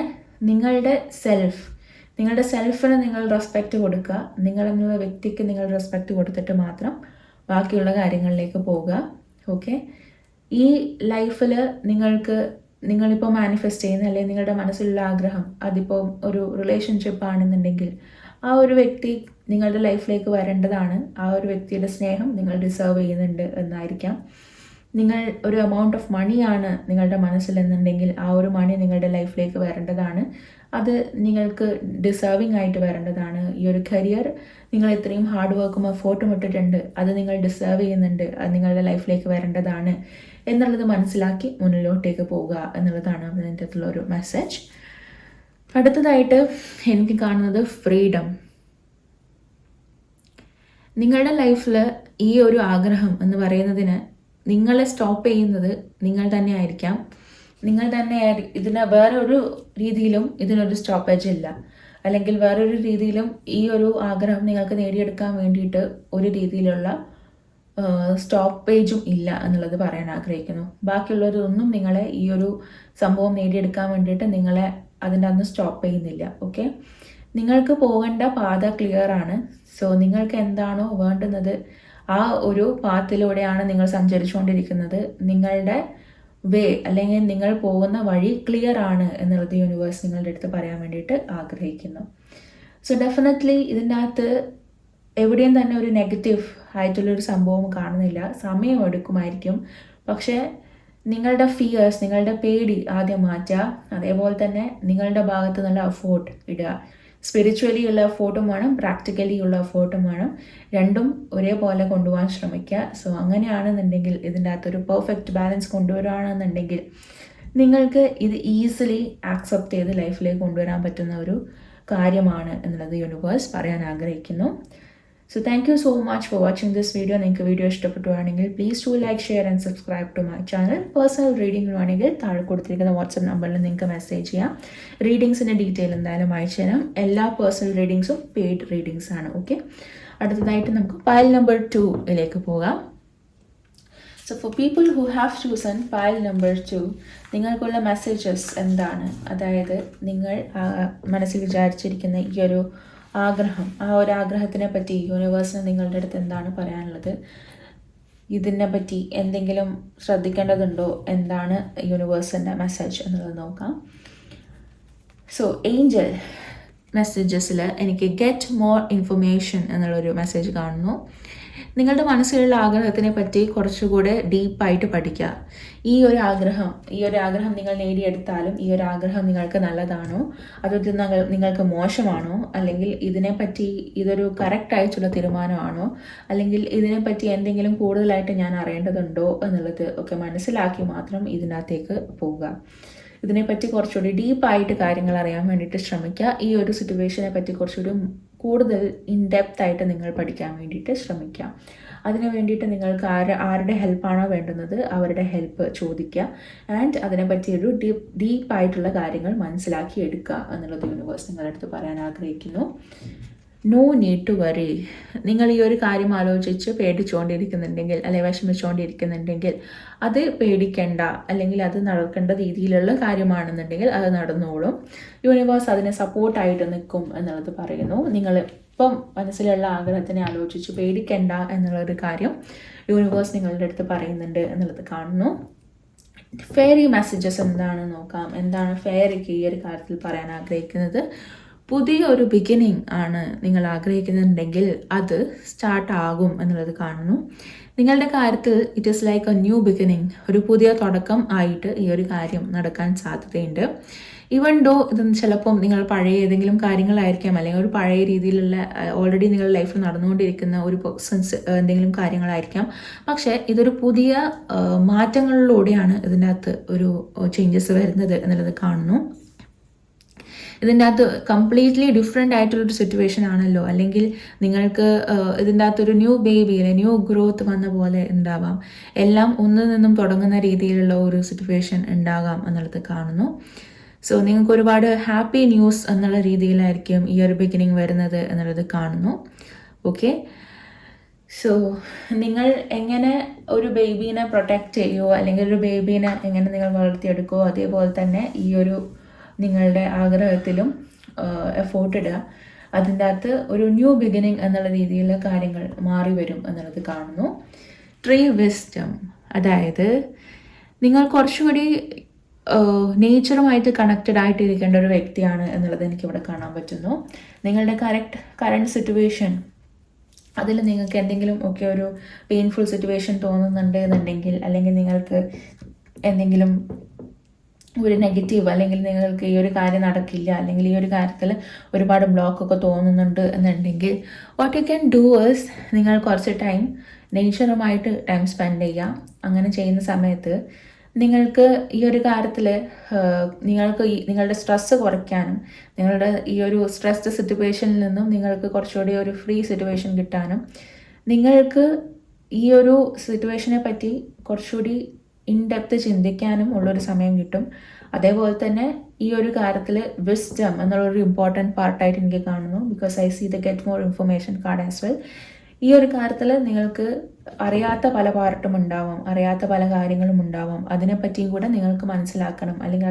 നിങ്ങളുടെ സെൽഫിന് നിങ്ങൾ റെസ്പെക്റ്റ് കൊടുക്കുക. നിങ്ങളെന്നുള്ള വ്യക്തിക്ക് നിങ്ങൾ റെസ്പെക്റ്റ് കൊടുത്തിട്ട് മാത്രം ബാക്കിയുള്ള കാര്യങ്ങളിലേക്ക് പോവുക. ഓക്കെ, ഈ ലൈഫിൽ നിങ്ങളിപ്പോൾ മാനിഫെസ്റ്റ് ചെയ്യുന്ന, അല്ലെങ്കിൽ നിങ്ങളുടെ മനസ്സിലുള്ള ആഗ്രഹം അതിപ്പോൾ ഒരു റിലേഷൻഷിപ്പ് ആണെന്നുണ്ടെങ്കിൽ ആ ഒരു വ്യക്തി നിങ്ങളുടെ ലൈഫിലേക്ക് വരേണ്ടതാണ്. ആ ഒരു വ്യക്തിയുടെ സ്നേഹം നിങ്ങൾ ഡിസേർവ് ചെയ്യുന്നുണ്ട് എന്നായിരിക്കാം. നിങ്ങൾ ഒരു എമൗണ്ട് ഓഫ് മണിയാണ് നിങ്ങളുടെ മനസ്സിലെന്നുണ്ടെങ്കിൽ ആ ഒരു മണി നിങ്ങളുടെ ലൈഫിലേക്ക് വരേണ്ടതാണ്. അത് നിങ്ങൾക്ക് ഡിസേർവിംഗ് ആയിട്ട് വരേണ്ടതാണ്. ഈ ഒരു കരിയർ നിങ്ങൾ ഇത്രയും ഹാർഡ് വർക്കും എഫോർട്ടും ഇട്ടിട്ടുണ്ട്, അത് നിങ്ങൾ ഡിസേർവ് ചെയ്യുന്നുണ്ട്, അത് നിങ്ങളുടെ ലൈഫിലേക്ക് വരേണ്ടതാണ് എന്നുള്ളത് മനസ്സിലാക്കി മുന്നിലോട്ടേക്ക് പോവുക എന്നുള്ളതാണ് അതിൻ്റെ ഒരു മെസ്സേജ്. അടുത്തതായിട്ട് എനിക്ക് കാണുന്നത് ഫ്രീഡം. നിങ്ങളുടെ ലൈഫിൽ ഈ ഒരു ആഗ്രഹം എന്ന് പറയുന്നതിന് നിങ്ങളെ സ്റ്റോപ്പ് ചെയ്യുന്നത് നിങ്ങൾ തന്നെ ആയിരിക്കാം. നിങ്ങൾ തന്നെ ഇതിന് വേറൊരു രീതിയിലും ഇതിനൊരു സ്റ്റോപ്പേജ് ഇല്ല, അല്ലെങ്കിൽ വേറൊരു രീതിയിലും ഈ ഒരു ആഗ്രഹം നിങ്ങൾക്ക് നേടിയെടുക്കാൻ വേണ്ടിയിട്ട് ഒരു രീതിയിലുള്ള സ്റ്റോപ്പേജും ഇല്ല എന്നുള്ളത് പറയാൻ ആഗ്രഹിക്കുന്നു. ബാക്കിയുള്ളവരൊന്നും നിങ്ങളെ ഈ ഒരു സംഭവം നേടിയെടുക്കാൻ വേണ്ടിയിട്ട് നിങ്ങളെ അതിൻ്റെ അന്ന് സ്റ്റോപ്പ് ചെയ്യുന്നില്ല. ഓക്കെ, നിങ്ങൾക്ക് പോകേണ്ട പാത ക്ലിയർ ആണ്. സോ നിങ്ങൾക്ക് എന്താണോ വേണ്ടുന്നത് ആ ഒരു പാത്തിലൂടെയാണ് നിങ്ങൾ സഞ്ചരിച്ചുകൊണ്ടിരിക്കുന്നത്. നിങ്ങളുടെ വേ, അല്ലെങ്കിൽ നിങ്ങൾ പോകുന്ന വഴി ക്ലിയർ ആണ് എന്നുള്ളത് യൂണിവേഴ്സ് നിങ്ങളുടെ അടുത്ത് പറയാൻ വേണ്ടിയിട്ട് ആഗ്രഹിക്കുന്നു. സോ ഡെഫിനറ്റ്ലി ഇതിൻ്റെ അകത്ത് എവിടെയും തന്നെ ഒരു നെഗറ്റീവ് ആയിട്ടുള്ളൊരു സംഭവം കാണുന്നില്ല. സമയം എടുക്കുമായിരിക്കും, പക്ഷേ നിങ്ങളുടെ ഫിയേഴ്സ്, നിങ്ങളുടെ പേടി ആദ്യം മാറ്റുക. അതേപോലെ തന്നെ നിങ്ങളുടെ ഭാഗത്ത് നല്ല എഫോർട്ട് ഇടുക. സ്പിരിച്വലി ഉള്ള എഫോർട്ടും വേണം, പ്രാക്ടിക്കലി ഉള്ള എഫോർട്ടും വേണം. രണ്ടും ഒരേപോലെ കൊണ്ടുപോകാൻ ശ്രമിക്കുക. സോ അങ്ങനെയാണെന്നുണ്ടെങ്കിൽ ഇതിൻ്റെ അകത്തൊരു പെർഫെക്റ്റ് ബാലൻസ് കൊണ്ടുവരികയാണെന്നുണ്ടെങ്കിൽ നിങ്ങൾക്ക് ഇത് ഈസിലി ആക്സെപ്റ്റ് ചെയ്ത് ലൈഫിലേക്ക് കൊണ്ടുവരാൻ പറ്റുന്ന ഒരു കാര്യമാണ് എന്നുള്ളത് യൂണിവേഴ്സ് പറയാൻ ആഗ്രഹിക്കുന്നു. So thank you so much for watching this video. നിങ്ങൾക്ക് വീഡിയോ ഇഷ്ടപ്പെട്ടുവാണെങ്കിൽ please to like, share and subscribe to my channel. Personal റീഡിങ്ങിനാണെങ്കിൽ താഴെ കൊടുത്തിരിക്കുന്ന വാട്സപ്പ് നമ്പറിൽ നിങ്ങൾക്ക് മെസ്സേജ് ചെയ്യാം. റീഡിങ്സിൻ്റെ ഡീറ്റെയിൽ എന്തായാലും അയച്ചു തരാം. എല്ലാ പേഴ്സണൽ റീഡിങ്സും പെയ്ഡ് റീഡിങ്സ് ആണ്. ഓക്കെ, അടുത്തതായിട്ട് നമുക്ക് പൈൽ നമ്പർ 2 പോകാം. So for people who have chosen pile number 2, നിങ്ങൾക്കുള്ള മെസ്സേജസ് എന്താണ്? അതായത് നിങ്ങൾ മനസ്സിൽ വിചാരിച്ചിരിക്കുന്ന ഈ ഒരു ആഗ്രഹം, ആ ഒരു ആഗ്രഹത്തിനെ പറ്റി യൂണിവേഴ്സിന് നിങ്ങളുടെ അടുത്ത് എന്താണ് പറയാനുള്ളത്? ഇതിനെ പറ്റി എന്തെങ്കിലും ശ്രദ്ധിക്കേണ്ടതുണ്ടോ? എന്താണ് യൂണിവേഴ്സിൻ്റെ മെസ്സേജ് എന്നുള്ളത് നോക്കാം. സോ ഏഞ്ചൽ മെസ്സേജസിൽ എനിക്ക് ഗെറ്റ് മോർ ഇൻഫർമേഷൻ എന്നുള്ളൊരു മെസ്സേജ് കാണുന്നു. നിങ്ങളുടെ മനസ്സിലുള്ള ആഗ്രഹത്തിനെ പറ്റി കുറച്ചുകൂടെ ഡീപ്പായിട്ട് പഠിക്കുക. ഈ ഒരു ആഗ്രഹം നിങ്ങൾ നേടിയെടുത്താലും ഈ ഒരു ആഗ്രഹം നിങ്ങൾക്ക് നല്ലതാണോ, അതൊരു നിങ്ങൾക്ക് മോശമാണോ, അല്ലെങ്കിൽ ഇതിനെപ്പറ്റി ഇതൊരു കറക്റ്റ് ആയിട്ടുള്ള തീരുമാനമാണോ, അല്ലെങ്കിൽ ഇതിനെപ്പറ്റി എന്തെങ്കിലും കൂടുതലായിട്ട് ഞാൻ അറിയേണ്ടതുണ്ടോ എന്നുള്ളത് ഒക്കെ മനസ്സിലാക്കി മാത്രം ഇതിനകത്തേക്ക് പോവുക. ഇതിനെപ്പറ്റി കുറച്ചുകൂടി ഡീപ്പായിട്ട് കാര്യങ്ങൾ അറിയാൻ വേണ്ടിയിട്ട് ശ്രമിക്കുക. ഈ ഒരു സിറ്റുവേഷനെ പറ്റി കുറച്ചുകൂടി കൂടുതൽ ഇൻഡെപ്ത് ആയിട്ട് നിങ്ങൾ പഠിക്കാൻ വേണ്ടിയിട്ട് ശ്രമിക്കുക. അതിന് വേണ്ടിയിട്ട് നിങ്ങൾക്ക് ആരുടെ ഹെൽപ്പാണോ വേണ്ടുന്നത് അവരുടെ ഹെൽപ്പ് ചോദിക്കുക. ആൻഡ് അതിനെപ്പറ്റി ഒരു ഡീപ്പായിട്ടുള്ള കാര്യങ്ങൾ മനസ്സിലാക്കി എടുക്കുക എന്നുള്ളത് യൂണിവേഴ്സ് നിങ്ങളുടെ അടുത്ത് പറയാൻ ആഗ്രഹിക്കുന്നു. No need to worry. നിങ്ങൾ ഈ ഒരു കാര്യം ആലോചിച്ച് പേടിച്ചുകൊണ്ടിരിക്കുന്നുണ്ടെങ്കിൽ അല്ലെങ്കിൽ വിഷമിച്ചുകൊണ്ടിരിക്കുന്നുണ്ടെങ്കിൽ അത് പേടിക്കേണ്ട, അല്ലെങ്കിൽ അത് നടക്കേണ്ട രീതിയിലുള്ള കാര്യമാണെന്നുണ്ടെങ്കിൽ അത് നടന്നോളും. യൂണിവേഴ്സ് അതിനെ സപ്പോർട്ടായിട്ട് നിൽക്കും എന്നുള്ളത് പറയുന്നു. നിങ്ങൾ ഇപ്പം മനസ്സിലുള്ള ആഗ്രഹത്തിനെ ആലോചിച്ച് പേടിക്കേണ്ട എന്നുള്ളൊരു കാര്യം യൂണിവേഴ്സ് നിങ്ങളുടെ അടുത്ത് പറയുന്നുണ്ട് എന്നുള്ളത് കാണുന്നു. ഫെയറി മെസ്സേജസ് എന്താണെന്ന് നോക്കാം. എന്താണ് ഫെയറിക്ക് ഈ ഒരു കാര്യത്തിൽ പറയാൻ ആഗ്രഹിക്കുന്നത്? പുതിയ ഒരു ബിഗിനിങ് ആണ് നിങ്ങൾ ആഗ്രഹിക്കുന്നുണ്ടെങ്കിൽ അത് സ്റ്റാർട്ട് ആകും എന്നുള്ളത് കാണുന്നു. നിങ്ങളുടെ കാര്യത്തിൽ it is like A new beginning, ഒരു പുതിയ തുടക്കം ആയിട്ട് ഈ ഒരു കാര്യം നടക്കാൻ സാധ്യതയുണ്ട്. ഈവൻ ഡോ ഇത് ചിലപ്പം നിങ്ങൾ പഴയ ഏതെങ്കിലും കാര്യങ്ങളായിരിക്കാം, അല്ലെങ്കിൽ ഒരു പഴയ രീതിയിലുള്ള ഓൾറെഡി നിങ്ങളുടെ ലൈഫിൽ നടന്നുകൊണ്ടിരിക്കുന്ന ഒരു എന്തെങ്കിലും കാര്യങ്ങളായിരിക്കാം. പക്ഷേ ഇതൊരു പുതിയ മാറ്റങ്ങളിലൂടെയാണ് ഇതിൻ്റെ അകത്ത് ഒരു ചേഞ്ചസ് വരുന്നത് എന്നുള്ളത് കാണുന്നു. ഇതിൻ്റെ അകത്ത് കംപ്ലീറ്റ്ലി ഡിഫറെൻ്റ് ആയിട്ടുള്ളൊരു സിറ്റുവേഷൻ ആണല്ലോ, അല്ലെങ്കിൽ നിങ്ങൾക്ക് ഇതിൻ്റെ അകത്തൊരു ന്യൂ ബേബി അല്ലെങ്കിൽ ന്യൂ ഗ്രോത്ത് വന്ന പോലെ ഉണ്ടാവാം. എല്ലാം ഒന്നിൽ നിന്നും തുടങ്ങുന്ന രീതിയിലുള്ള ഒരു സിറ്റുവേഷൻ ഉണ്ടാകാം എന്നുള്ളത് കാണുന്നു. സോ നിങ്ങൾക്ക് ഒരുപാട് ഹാപ്പി ന്യൂസ് എന്നുള്ള രീതിയിലായിരിക്കും ഈ ഒരു ബിഗിനിങ് വരുന്നത് എന്നുള്ളത് കാണുന്നു. ഓക്കെ, സോ നിങ്ങൾ എങ്ങനെ ഒരു ബേബീനെ പ്രൊട്ടക്റ്റ് ചെയ്യുമോ, അല്ലെങ്കിൽ ഒരു ബേബീനെ എങ്ങനെ നിങ്ങൾ വളർത്തിയെടുക്കുമോ, അതേപോലെ തന്നെ ഈ ഒരു നിങ്ങളുടെ ആഗ്രഹത്തിലും എഫോർട്ട് ഇടുക. അതിൻ്റെ അകത്ത് ഒരു ന്യൂ ബിഗിനിങ് എന്നുള്ള രീതിയിലുള്ള കാര്യങ്ങൾ മാറി വരും എന്നുള്ളത് കാണുന്നു. ട്രീ വിസ്ഡം, അതായത് നിങ്ങൾ കുറച്ചുകൂടി നേച്ചറുമായിട്ട് കണക്റ്റഡ് ആയിട്ടിരിക്കേണ്ട ഒരു വ്യക്തിയാണ് എന്നുള്ളത് എനിക്കിവിടെ കാണാൻ പറ്റുന്നു. നിങ്ങളുടെ കറണ്ട് സിറ്റുവേഷൻ അതിൽ നിങ്ങൾക്ക് എന്തെങ്കിലും ഒക്കെ ഒരു പെയിൻഫുൾ സിറ്റുവേഷൻ തോന്നുന്നുണ്ട് എന്നുണ്ടെങ്കിൽ, അല്ലെങ്കിൽ നിങ്ങൾക്ക് എന്തെങ്കിലും ഒരു നെഗറ്റീവ്, അല്ലെങ്കിൽ നിങ്ങൾക്ക് ഈ ഒരു കാര്യം നടക്കില്ല, അല്ലെങ്കിൽ ഈ ഒരു കാര്യത്തിൽ ഒരുപാട് ബ്ലോക്കൊക്കെ തോന്നുന്നുണ്ട് എന്നുണ്ടെങ്കിൽ what you can do is നിങ്ങൾ കുറച്ച് ടൈം നേച്ചറുമായിട്ട് ടൈം സ്പെൻഡ് ചെയ്യുക. അങ്ങനെ ചെയ്യുന്ന സമയത്ത് നിങ്ങൾക്ക് ഈ ഒരു കാര്യത്തിൽ നിങ്ങളുടെ സ്ട്രെസ്സ് കുറയ്ക്കാനും, നിങ്ങളുടെ ഈ ഒരു സ്ട്രെസ്ഡ് സിറ്റുവേഷനിൽ നിന്നും നിങ്ങൾക്ക് കുറച്ചുകൂടി ഒരു ഫ്രീ സിറ്റുവേഷൻ കിട്ടാനും, നിങ്ങൾക്ക് ഈ ഒരു സിറ്റുവേഷനെ പറ്റി കുറച്ചുകൂടി ഇൻഡെപ്ത് ചിന്തിക്കാനും ഉള്ളൊരു സമയം കിട്ടും. അതേപോലെ തന്നെ ഈ ഒരു കാര്യത്തിൽ വിസ്ഡം എന്നുള്ളൊരു ഇമ്പോർട്ടൻറ്റ് പാർട്ടായിട്ട് എനിക്ക് കാണുന്നു. Because I see the get more information card as well. ഈ ഒരു കാര്യത്തിൽ നിങ്ങൾക്ക് അറിയാത്ത പല പാർട്ടും ഉണ്ടാവാം, അറിയാത്ത പല കാര്യങ്ങളും ഉണ്ടാവാം. അതിനെപ്പറ്റിയും കൂടെ നിങ്ങൾക്ക് മനസ്സിലാക്കണം, അല്ലെങ്കിൽ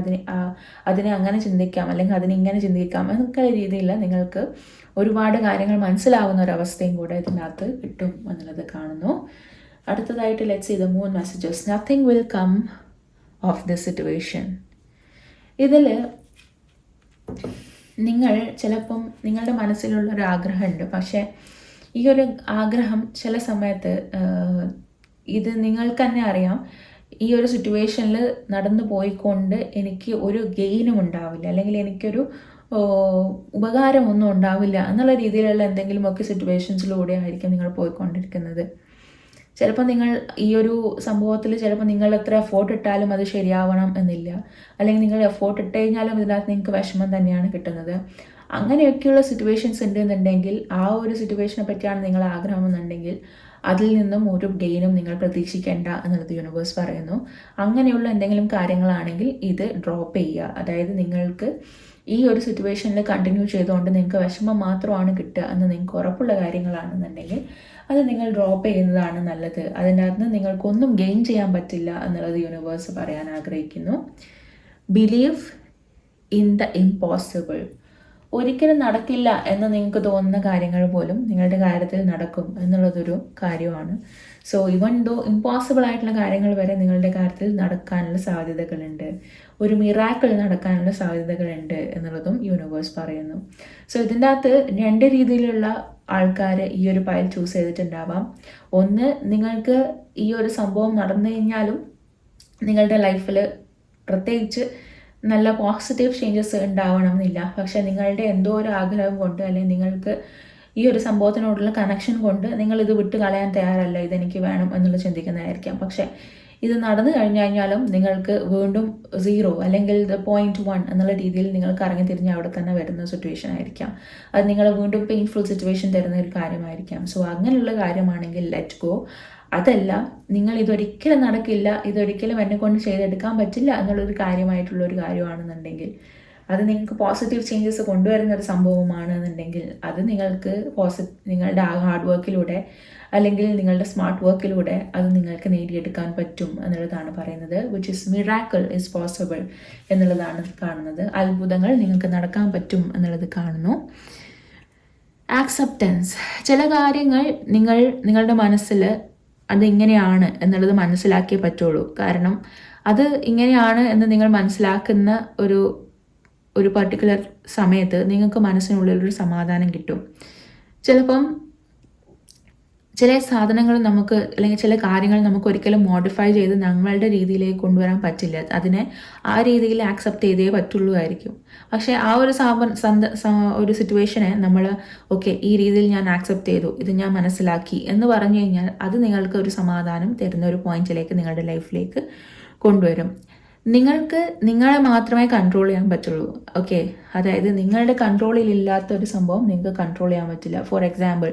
അതിനെ അങ്ങനെ ചിന്തിക്കാം, അല്ലെങ്കിൽ അതിനെ ഇങ്ങനെ ചിന്തിക്കാം എന്നൊക്കെ രീതിയിൽ നിങ്ങൾക്ക് ഒരുപാട് കാര്യങ്ങൾ മനസ്സിലാവുന്ന ഒരവസ്ഥയും കൂടെ ഇതിനകത്ത് കിട്ടും എന്നുള്ളത് കാണുന്നു. അടുത്തതായിട്ട് let's see the moon messages. Nothing will come of this situation. ഇതിൽ നിങ്ങൾ ചിലപ്പം നിങ്ങളുടെ മനസ്സിലുള്ളൊരു ആഗ്രഹമുണ്ട്, പക്ഷേ ഈ ഒരു ആഗ്രഹം ചില സമയത്ത് ഇത് നിങ്ങൾക്ക് തന്നെ അറിയാം, ഈ ഒരു സിറ്റുവേഷനിൽ നടന്നു പോയിക്കൊണ്ട് എനിക്ക് ഒരു ഗെയിനും ഉണ്ടാവില്ല, അല്ലെങ്കിൽ എനിക്കൊരു ഉപകാരമൊന്നും ഉണ്ടാവില്ല എന്നുള്ള രീതിയിലുള്ള എന്തെങ്കിലുമൊക്കെ സിറ്റുവേഷൻസിലൂടെ ആയിരിക്കും നിങ്ങൾ പോയിക്കൊണ്ടിരിക്കുന്നത്. ചിലപ്പോൾ നിങ്ങൾ ഈ ഒരു സംഭവത്തിൽ ചിലപ്പോൾ നിങ്ങൾ എത്ര എഫോർട്ട് ഇട്ടാലും അത് ശരിയാവണം എന്നില്ല, അല്ലെങ്കിൽ നിങ്ങൾ എഫോർട്ട് ഇട്ട് കഴിഞ്ഞാലും ഇതിനകത്ത് നിങ്ങൾക്ക് വിഷമം തന്നെയാണ് കിട്ടുന്നത്. അങ്ങനെയൊക്കെയുള്ള സിറ്റുവേഷൻസ് ഉണ്ടെന്നുണ്ടെങ്കിൽ ആ ഒരു സിറ്റുവേഷനെ പറ്റിയാണ് നിങ്ങൾ ആഗ്രഹമെന്നുണ്ടെങ്കിൽ അതിൽ നിന്നും ഒരു ഗെയിനും നിങ്ങൾ പ്രതീക്ഷിക്കേണ്ട എന്നുള്ളത് യൂണിവേഴ്സ് പറയുന്നു. അങ്ങനെയുള്ള എന്തെങ്കിലും കാര്യങ്ങളാണെങ്കിൽ ഇത് ഡ്രോപ്പ് ചെയ്യുക. അതായത് നിങ്ങൾക്ക് ഈ ഒരു സിറ്റുവേഷനിൽ കണ്ടിന്യൂ ചെയ്തുകൊണ്ട് നിങ്ങൾക്ക് വിഷമം മാത്രമാണ് കിട്ടുക എന്ന് നിങ്ങൾക്ക് ഉറപ്പുള്ള കാര്യങ്ങളാണെന്നുണ്ടെങ്കിൽ അത് നിങ്ങൾ ഡ്രോപ്പ് ചെയ്യുന്നതാണ് നല്ലത്. അതിനകത്ത് നിങ്ങൾക്കൊന്നും ഗെയിൻ ചെയ്യാൻ പറ്റില്ല എന്നുള്ളത് യൂണിവേഴ്സ് പറയാൻ ആഗ്രഹിക്കുന്നു. Believe in the impossible. ഒരിക്കലും നടക്കില്ല എന്ന് നിങ്ങൾക്ക് തോന്നുന്ന കാര്യങ്ങൾ പോലും നിങ്ങളുടെ കാര്യത്തിൽ നടക്കും എന്നുള്ളതൊരു കാര്യമാണ്. സോ ഇവൻ ദോ ഇമ്പോസിബിൾ ആയിട്ടുള്ള കാര്യങ്ങൾ വരെ നിങ്ങളുടെ കാര്യത്തിൽ നടക്കാനുള്ള സാധ്യതകളുണ്ട്, ഒരു മിറാക്കിൾ നടക്കാനുള്ള സാധ്യതകളുണ്ട് എന്നുള്ളതും യൂണിവേഴ്സ് പറയുന്നു. സോ ഇതിൻ്റെ അകത്ത് 2 രീതിയിലുള്ള ആൾക്കാർ ഈ ഒരു പൈൽ ചൂസ് ചെയ്തിട്ടുണ്ടാവാം. ഒന്ന്, നിങ്ങൾക്ക് ഈ ഒരു സംഭവം നടന്നു കഴിഞ്ഞാലും നിങ്ങളുടെ ലൈഫിൽ പ്രത്യേകിച്ച് നല്ല പോസിറ്റീവ് ചേഞ്ചസ് ഉണ്ടാവണം എന്നില്ല, പക്ഷേ നിങ്ങളുടെ എന്തോ ഒരു ആഗ്രഹം കൊണ്ട് അല്ലെങ്കിൽ നിങ്ങൾക്ക് ഈ ഒരു സംഭവത്തിനോടുള്ള കണക്ഷൻ കൊണ്ട് നിങ്ങൾ ഇത് വിട്ട് കളയാൻ തയ്യാറല്ല, ഇതെനിക്ക് വേണം എന്നുള്ള ചിന്തിക്കുന്നതായിരിക്കാം. പക്ഷേ ഇത് നടന്നു കഴിഞ്ഞു കഴിഞ്ഞാലും നിങ്ങൾക്ക് വീണ്ടും 0 അല്ലെങ്കിൽ 0.1 എന്നുള്ള രീതിയിൽ നിങ്ങൾക്ക് ഇറങ്ങി തിരിഞ്ഞ് അവിടെ തന്നെ വരുന്ന സിറ്റുവേഷൻ ആയിരിക്കാം. അത് നിങ്ങൾ വീണ്ടും പെയിൻഫുൾ സിറ്റുവേഷൻ തരുന്ന ഒരു കാര്യമായിരിക്കാം. സോ അങ്ങനെയുള്ള കാര്യമാണെങ്കിൽ ലെറ്റ് ഗോ. അതല്ല, നിങ്ങൾ ഇതൊരിക്കലും നടക്കില്ല, ഇതൊരിക്കലും എന്നെ കൊണ്ട് ചെയ്തെടുക്കാൻ പറ്റില്ല എന്നുള്ളൊരു കാര്യമായിട്ടുള്ളൊരു കാര്യമാണെന്നുണ്ടെങ്കിൽ, അത് നിങ്ങൾക്ക് പോസിറ്റീവ് ചേഞ്ചസ് കൊണ്ടുവരുന്ന ഒരു സംഭവമാണെന്നുണ്ടെങ്കിൽ അത് നിങ്ങൾക്ക് നിങ്ങളുടെ ഹാർഡ് വർക്കിലൂടെ അല്ലെങ്കിൽ നിങ്ങളുടെ സ്മാർട്ട് വർക്കിലൂടെ അത് നിങ്ങൾക്ക് നേടിയെടുക്കാൻ പറ്റും എന്നുള്ളതാണ് പറയുന്നത്. Which is miracle is possible എന്നുള്ളതാണ് കാണുന്നത്. അത്ഭുതങ്ങൾ നിങ്ങൾക്ക് നടക്കാൻ പറ്റും എന്നുള്ളത് കാണുന്നു. ആക്സെപ്റ്റൻസ്. ചില കാര്യങ്ങൾ നിങ്ങളുടെ മനസ്സിൽ അതിങ്ങനെയാണ് എന്നുള്ളത് മനസ്സിലാക്കിയേ പറ്റുള്ളൂ. കാരണം അത് ഇങ്ങനെയാണ് എന്ന് നിങ്ങൾ മനസ്സിലാക്കുന്ന ഒരു പർട്ടിക്കുലർ സമയത്ത് നിങ്ങൾക്ക് മനസ്സിനുള്ളിലൊരു സമാധാനം കിട്ടും. ചിലപ്പം ചില സാധനങ്ങൾ നമുക്ക് അല്ലെങ്കിൽ ചില കാര്യങ്ങൾ നമുക്ക് ഒരിക്കലും മോഡിഫൈ ചെയ്ത് ഞങ്ങളുടെ രീതിയിലേക്ക് കൊണ്ടുവരാൻ പറ്റില്ല. അതിനെ ആ രീതിയിൽ ആക്സെപ്റ്റ് ചെയ്തേ പറ്റുള്ളൂ ആയിരിക്കും. പക്ഷേ ആ ഒരു സിറ്റുവേഷനെ നമ്മൾ ഓക്കെ ഈ രീതിയിൽ ഞാൻ ആക്സെപ്റ്റ് ചെയ്തു, ഇത് ഞാൻ മനസ്സിലാക്കി എന്ന് പറഞ്ഞു കഴിഞ്ഞാൽ അത് നിങ്ങൾക്ക് ഒരു സമാധാനം തരുന്ന ഒരു പോയിന്റിലേക്ക് നിങ്ങളുടെ ലൈഫിലേക്ക് കൊണ്ടുവരും. നിങ്ങൾക്ക് നിങ്ങളെ മാത്രമേ കൺട്രോൾ ചെയ്യാൻ പറ്റുള്ളൂ. ഓക്കെ, അതായത് നിങ്ങളുടെ കൺട്രോളിൽ ഇല്ലാത്ത ഒരു സംഭവം നിങ്ങൾക്ക് കൺട്രോൾ ചെയ്യാൻ പറ്റില്ല. ഫോർ എക്സാമ്പിൾ,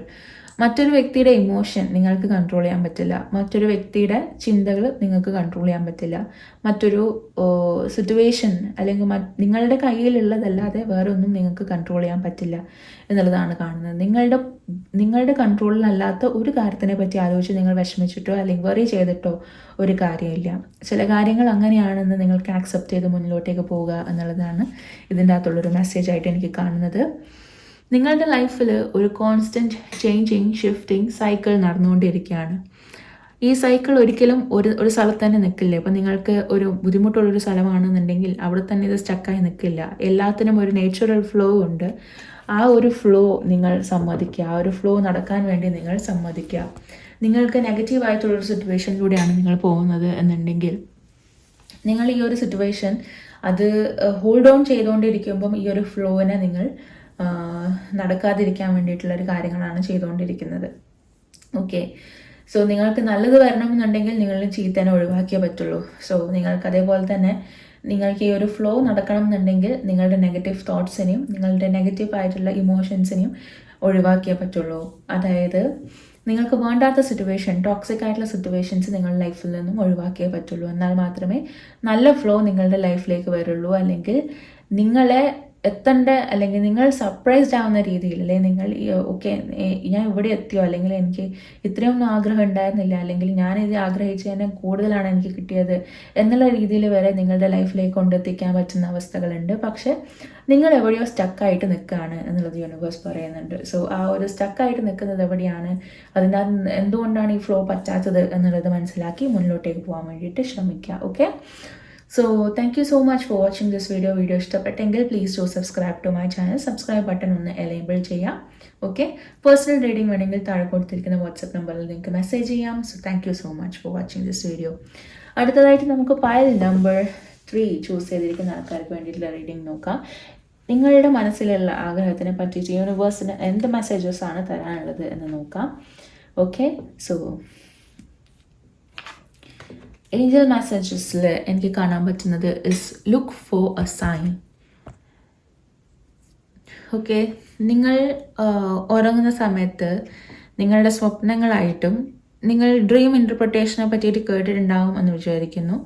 മറ്റൊരു വ്യക്തിയുടെ ഇമോഷൻ നിങ്ങൾക്ക് കൺട്രോൾ ചെയ്യാൻ പറ്റില്ല, മറ്റൊരു വ്യക്തിയുടെ ചിന്തകൾ നിങ്ങൾക്ക് കൺട്രോൾ ചെയ്യാൻ പറ്റില്ല, മറ്റൊരു സിറ്റുവേഷൻ അല്ലെങ്കിൽ നിങ്ങളുടെ കയ്യിലുള്ളതല്ലാതെ വേറെ ഒന്നും നിങ്ങൾക്ക് കൺട്രോൾ ചെയ്യാൻ പറ്റില്ല എന്നുള്ളതാണ് കാണുന്നത്. നിങ്ങളുടെ കൺട്രോളിലല്ലാത്ത ഒരു കാര്യത്തിനെ പറ്റി ആലോചിച്ച് നിങ്ങൾ വിഷമിച്ചിട്ടോ അല്ലെങ്കിൽ വെറി ചെയ്തിട്ടോ ഒരു കാര്യമില്ല. ചില കാര്യങ്ങൾ അങ്ങനെയാണെന്ന് നിങ്ങൾക്ക് ആക്സെപ്റ്റ് ചെയ്ത് മുന്നിലോട്ടേക്ക് പോവുക എന്നുള്ളതാണ് ഇതിൻ്റെ അകത്തുള്ളൊരു മെസ്സേജായിട്ട് എനിക്ക് കാണുന്നത്. നിങ്ങളുടെ ലൈഫിൽ ഒരു കോൺസ്റ്റൻറ്റ് ചേഞ്ചിങ് ഷിഫ്റ്റിംഗ് സൈക്കിൾ നടന്നുകൊണ്ടിരിക്കുകയാണ്. ഈ സൈക്കിൾ ഒരിക്കലും ഒരു സ്ഥലത്ത് തന്നെ നിൽക്കില്ല. ഇപ്പം നിങ്ങൾക്ക് ഒരു ബുദ്ധിമുട്ടുള്ളൊരു സ്ഥലമാണെന്നുണ്ടെങ്കിൽ അവിടെ തന്നെ ഇത് സ്റ്റക്കായി നിൽക്കില്ല. എല്ലാത്തിനും ഒരു നേച്ചുറൽ ഫ്ലോ ഉണ്ട്. ആ ഒരു ഫ്ലോ നിങ്ങൾ സമ്മതിക്കുക, ആ ഒരു ഫ്ലോ നടക്കാൻ വേണ്ടി നിങ്ങൾ സമ്മതിക്കുക. നിങ്ങൾക്ക് നെഗറ്റീവായിട്ടുള്ളൊരു സിറ്റുവേഷനിലൂടെയാണ് നിങ്ങൾ പോകുന്നത് എന്നുണ്ടെങ്കിൽ നിങ്ങൾ ഈ ഒരു സിറ്റുവേഷൻ അത് ഹോൾഡ് ഓൺ ചെയ്തുകൊണ്ടിരിക്കുമ്പം ഈ ഒരു ഫ്ലോവിനെ നിങ്ങൾ നടക്കാതിരിക്കാൻ വേണ്ടിയിട്ടുള്ളൊരു കാര്യങ്ങളാണ് ചെയ്തുകൊണ്ടിരിക്കുന്നത്. ഓക്കെ, സോ നിങ്ങൾക്ക് നല്ലത് വരണമെന്നുണ്ടെങ്കിൽ നിങ്ങൾ ചീത്തനെ ഒഴിവാക്കിയേ പറ്റുള്ളൂ. സോ നിങ്ങൾക്ക് അതേപോലെ തന്നെ നിങ്ങൾക്ക് ഈ ഒരു ഫ്ലോ നടക്കണം എന്നുണ്ടെങ്കിൽ നിങ്ങളുടെ നെഗറ്റീവ് തോട്ട്സിനെയും നിങ്ങളുടെ നെഗറ്റീവായിട്ടുള്ള ഇമോഷൻസിനെയും ഒഴിവാക്കിയേ പറ്റുള്ളൂ. അതായത് നിങ്ങൾക്ക് വേണ്ടാത്ത സിറ്റുവേഷൻ, ടോക്സിക് ആയിട്ടുള്ള സിറ്റുവേഷൻസ് നിങ്ങളുടെ ലൈഫിൽ നിന്നും ഒഴിവാക്കിയേ പറ്റുള്ളൂ. എന്നാൽ മാത്രമേ നല്ല ഫ്ലോ നിങ്ങളുടെ ലൈഫിലേക്ക് വരുള്ളൂ. അല്ലെങ്കിൽ നിങ്ങളെ എത്തേണ്ട അല്ലെങ്കിൽ നിങ്ങൾ സർപ്രൈസ്ഡ് ആവുന്ന രീതിയിൽ, അല്ലെങ്കിൽ നിങ്ങൾ ഓക്കെ ഞാൻ ഇവിടെ എത്തിയോ, അല്ലെങ്കിൽ എനിക്ക് ഇത്രയൊന്നും ആഗ്രഹം ഉണ്ടായിരുന്നില്ല, അല്ലെങ്കിൽ ഞാനിത് ആഗ്രഹിച്ചതിനെ കൂടുതലാണ് എനിക്ക് കിട്ടിയത് എന്നുള്ള രീതിയിൽ വരെ നിങ്ങളുടെ ലൈഫിലേക്ക് കൊണ്ടെത്തിക്കാൻ പറ്റുന്ന അവസ്ഥകളുണ്ട്. പക്ഷേ നിങ്ങൾ എവിടെയോ സ്റ്റക്കായിട്ട് നിൽക്കുകയാണ് എന്നുള്ളത് യൂണിവേഴ്സ് പറയുന്നുണ്ട്. സോ ആ ഒരു സ്റ്റക്കായിട്ട് നിൽക്കുന്നത് എവിടെയാണ്, അതിൻ്റെ എന്തുകൊണ്ടാണ് ഈ ഫ്ലോ പറ്റാത്തത് എന്നുള്ളത് മനസ്സിലാക്കി മുന്നിലോട്ടേക്ക് പോകാൻ വേണ്ടിയിട്ട് ശ്രമിക്കുക. Okay, so thank you so much for watching this video. Video ഇഷ്ടപ്പെട്ടെങ്കിൽ please do subscribe to my channel. Subscribe button ഒന്ന് എനേബിൾ ചെയ്യാം. ഓക്കെ, പേഴ്സണൽ റീഡിംഗ് വേണമെങ്കിൽ താഴെ കൊടുത്തിരിക്കുന്ന വാട്സപ്പ് നമ്പറിൽ നിങ്ങൾക്ക് മെസ്സേജ് ചെയ്യാം. So thank you so much for watching this video. അടുത്തതായിട്ട് നമുക്ക് പൈൽ നമ്പർ 3 ചൂസ് ചെയ്തിരിക്കുന്ന ആൾക്കാർക്ക് വേണ്ടിയിട്ടുള്ള റീഡിംഗ് നോക്കാം. നിങ്ങളുടെ മനസ്സിലുള്ള ആഗ്രഹത്തിനെ പറ്റിയിട്ട് യൂണിവേഴ്സിന് എന്ത് മെസ്സേജസ് ആണ് തരാനുള്ളത് എന്ന് നോക്കാം. ഓക്കെ, സോ ഏഞ്ചൽ മെസ്സേജസിൽ എനിക്ക് കാണാൻ പറ്റുന്നത് is look for a sign. Okay, നിങ്ങൾ ഉറങ്ങുന്ന സമയത്ത് നിങ്ങളുടെ സ്വപ്നങ്ങളായിട്ടും നിങ്ങൾ ഡ്രീം ഇൻ്റർപ്രിട്ടേഷനെ പറ്റിയിട്ട് കേട്ടിട്ടുണ്ടാവും എന്ന് വിചാരിക്കുന്നു.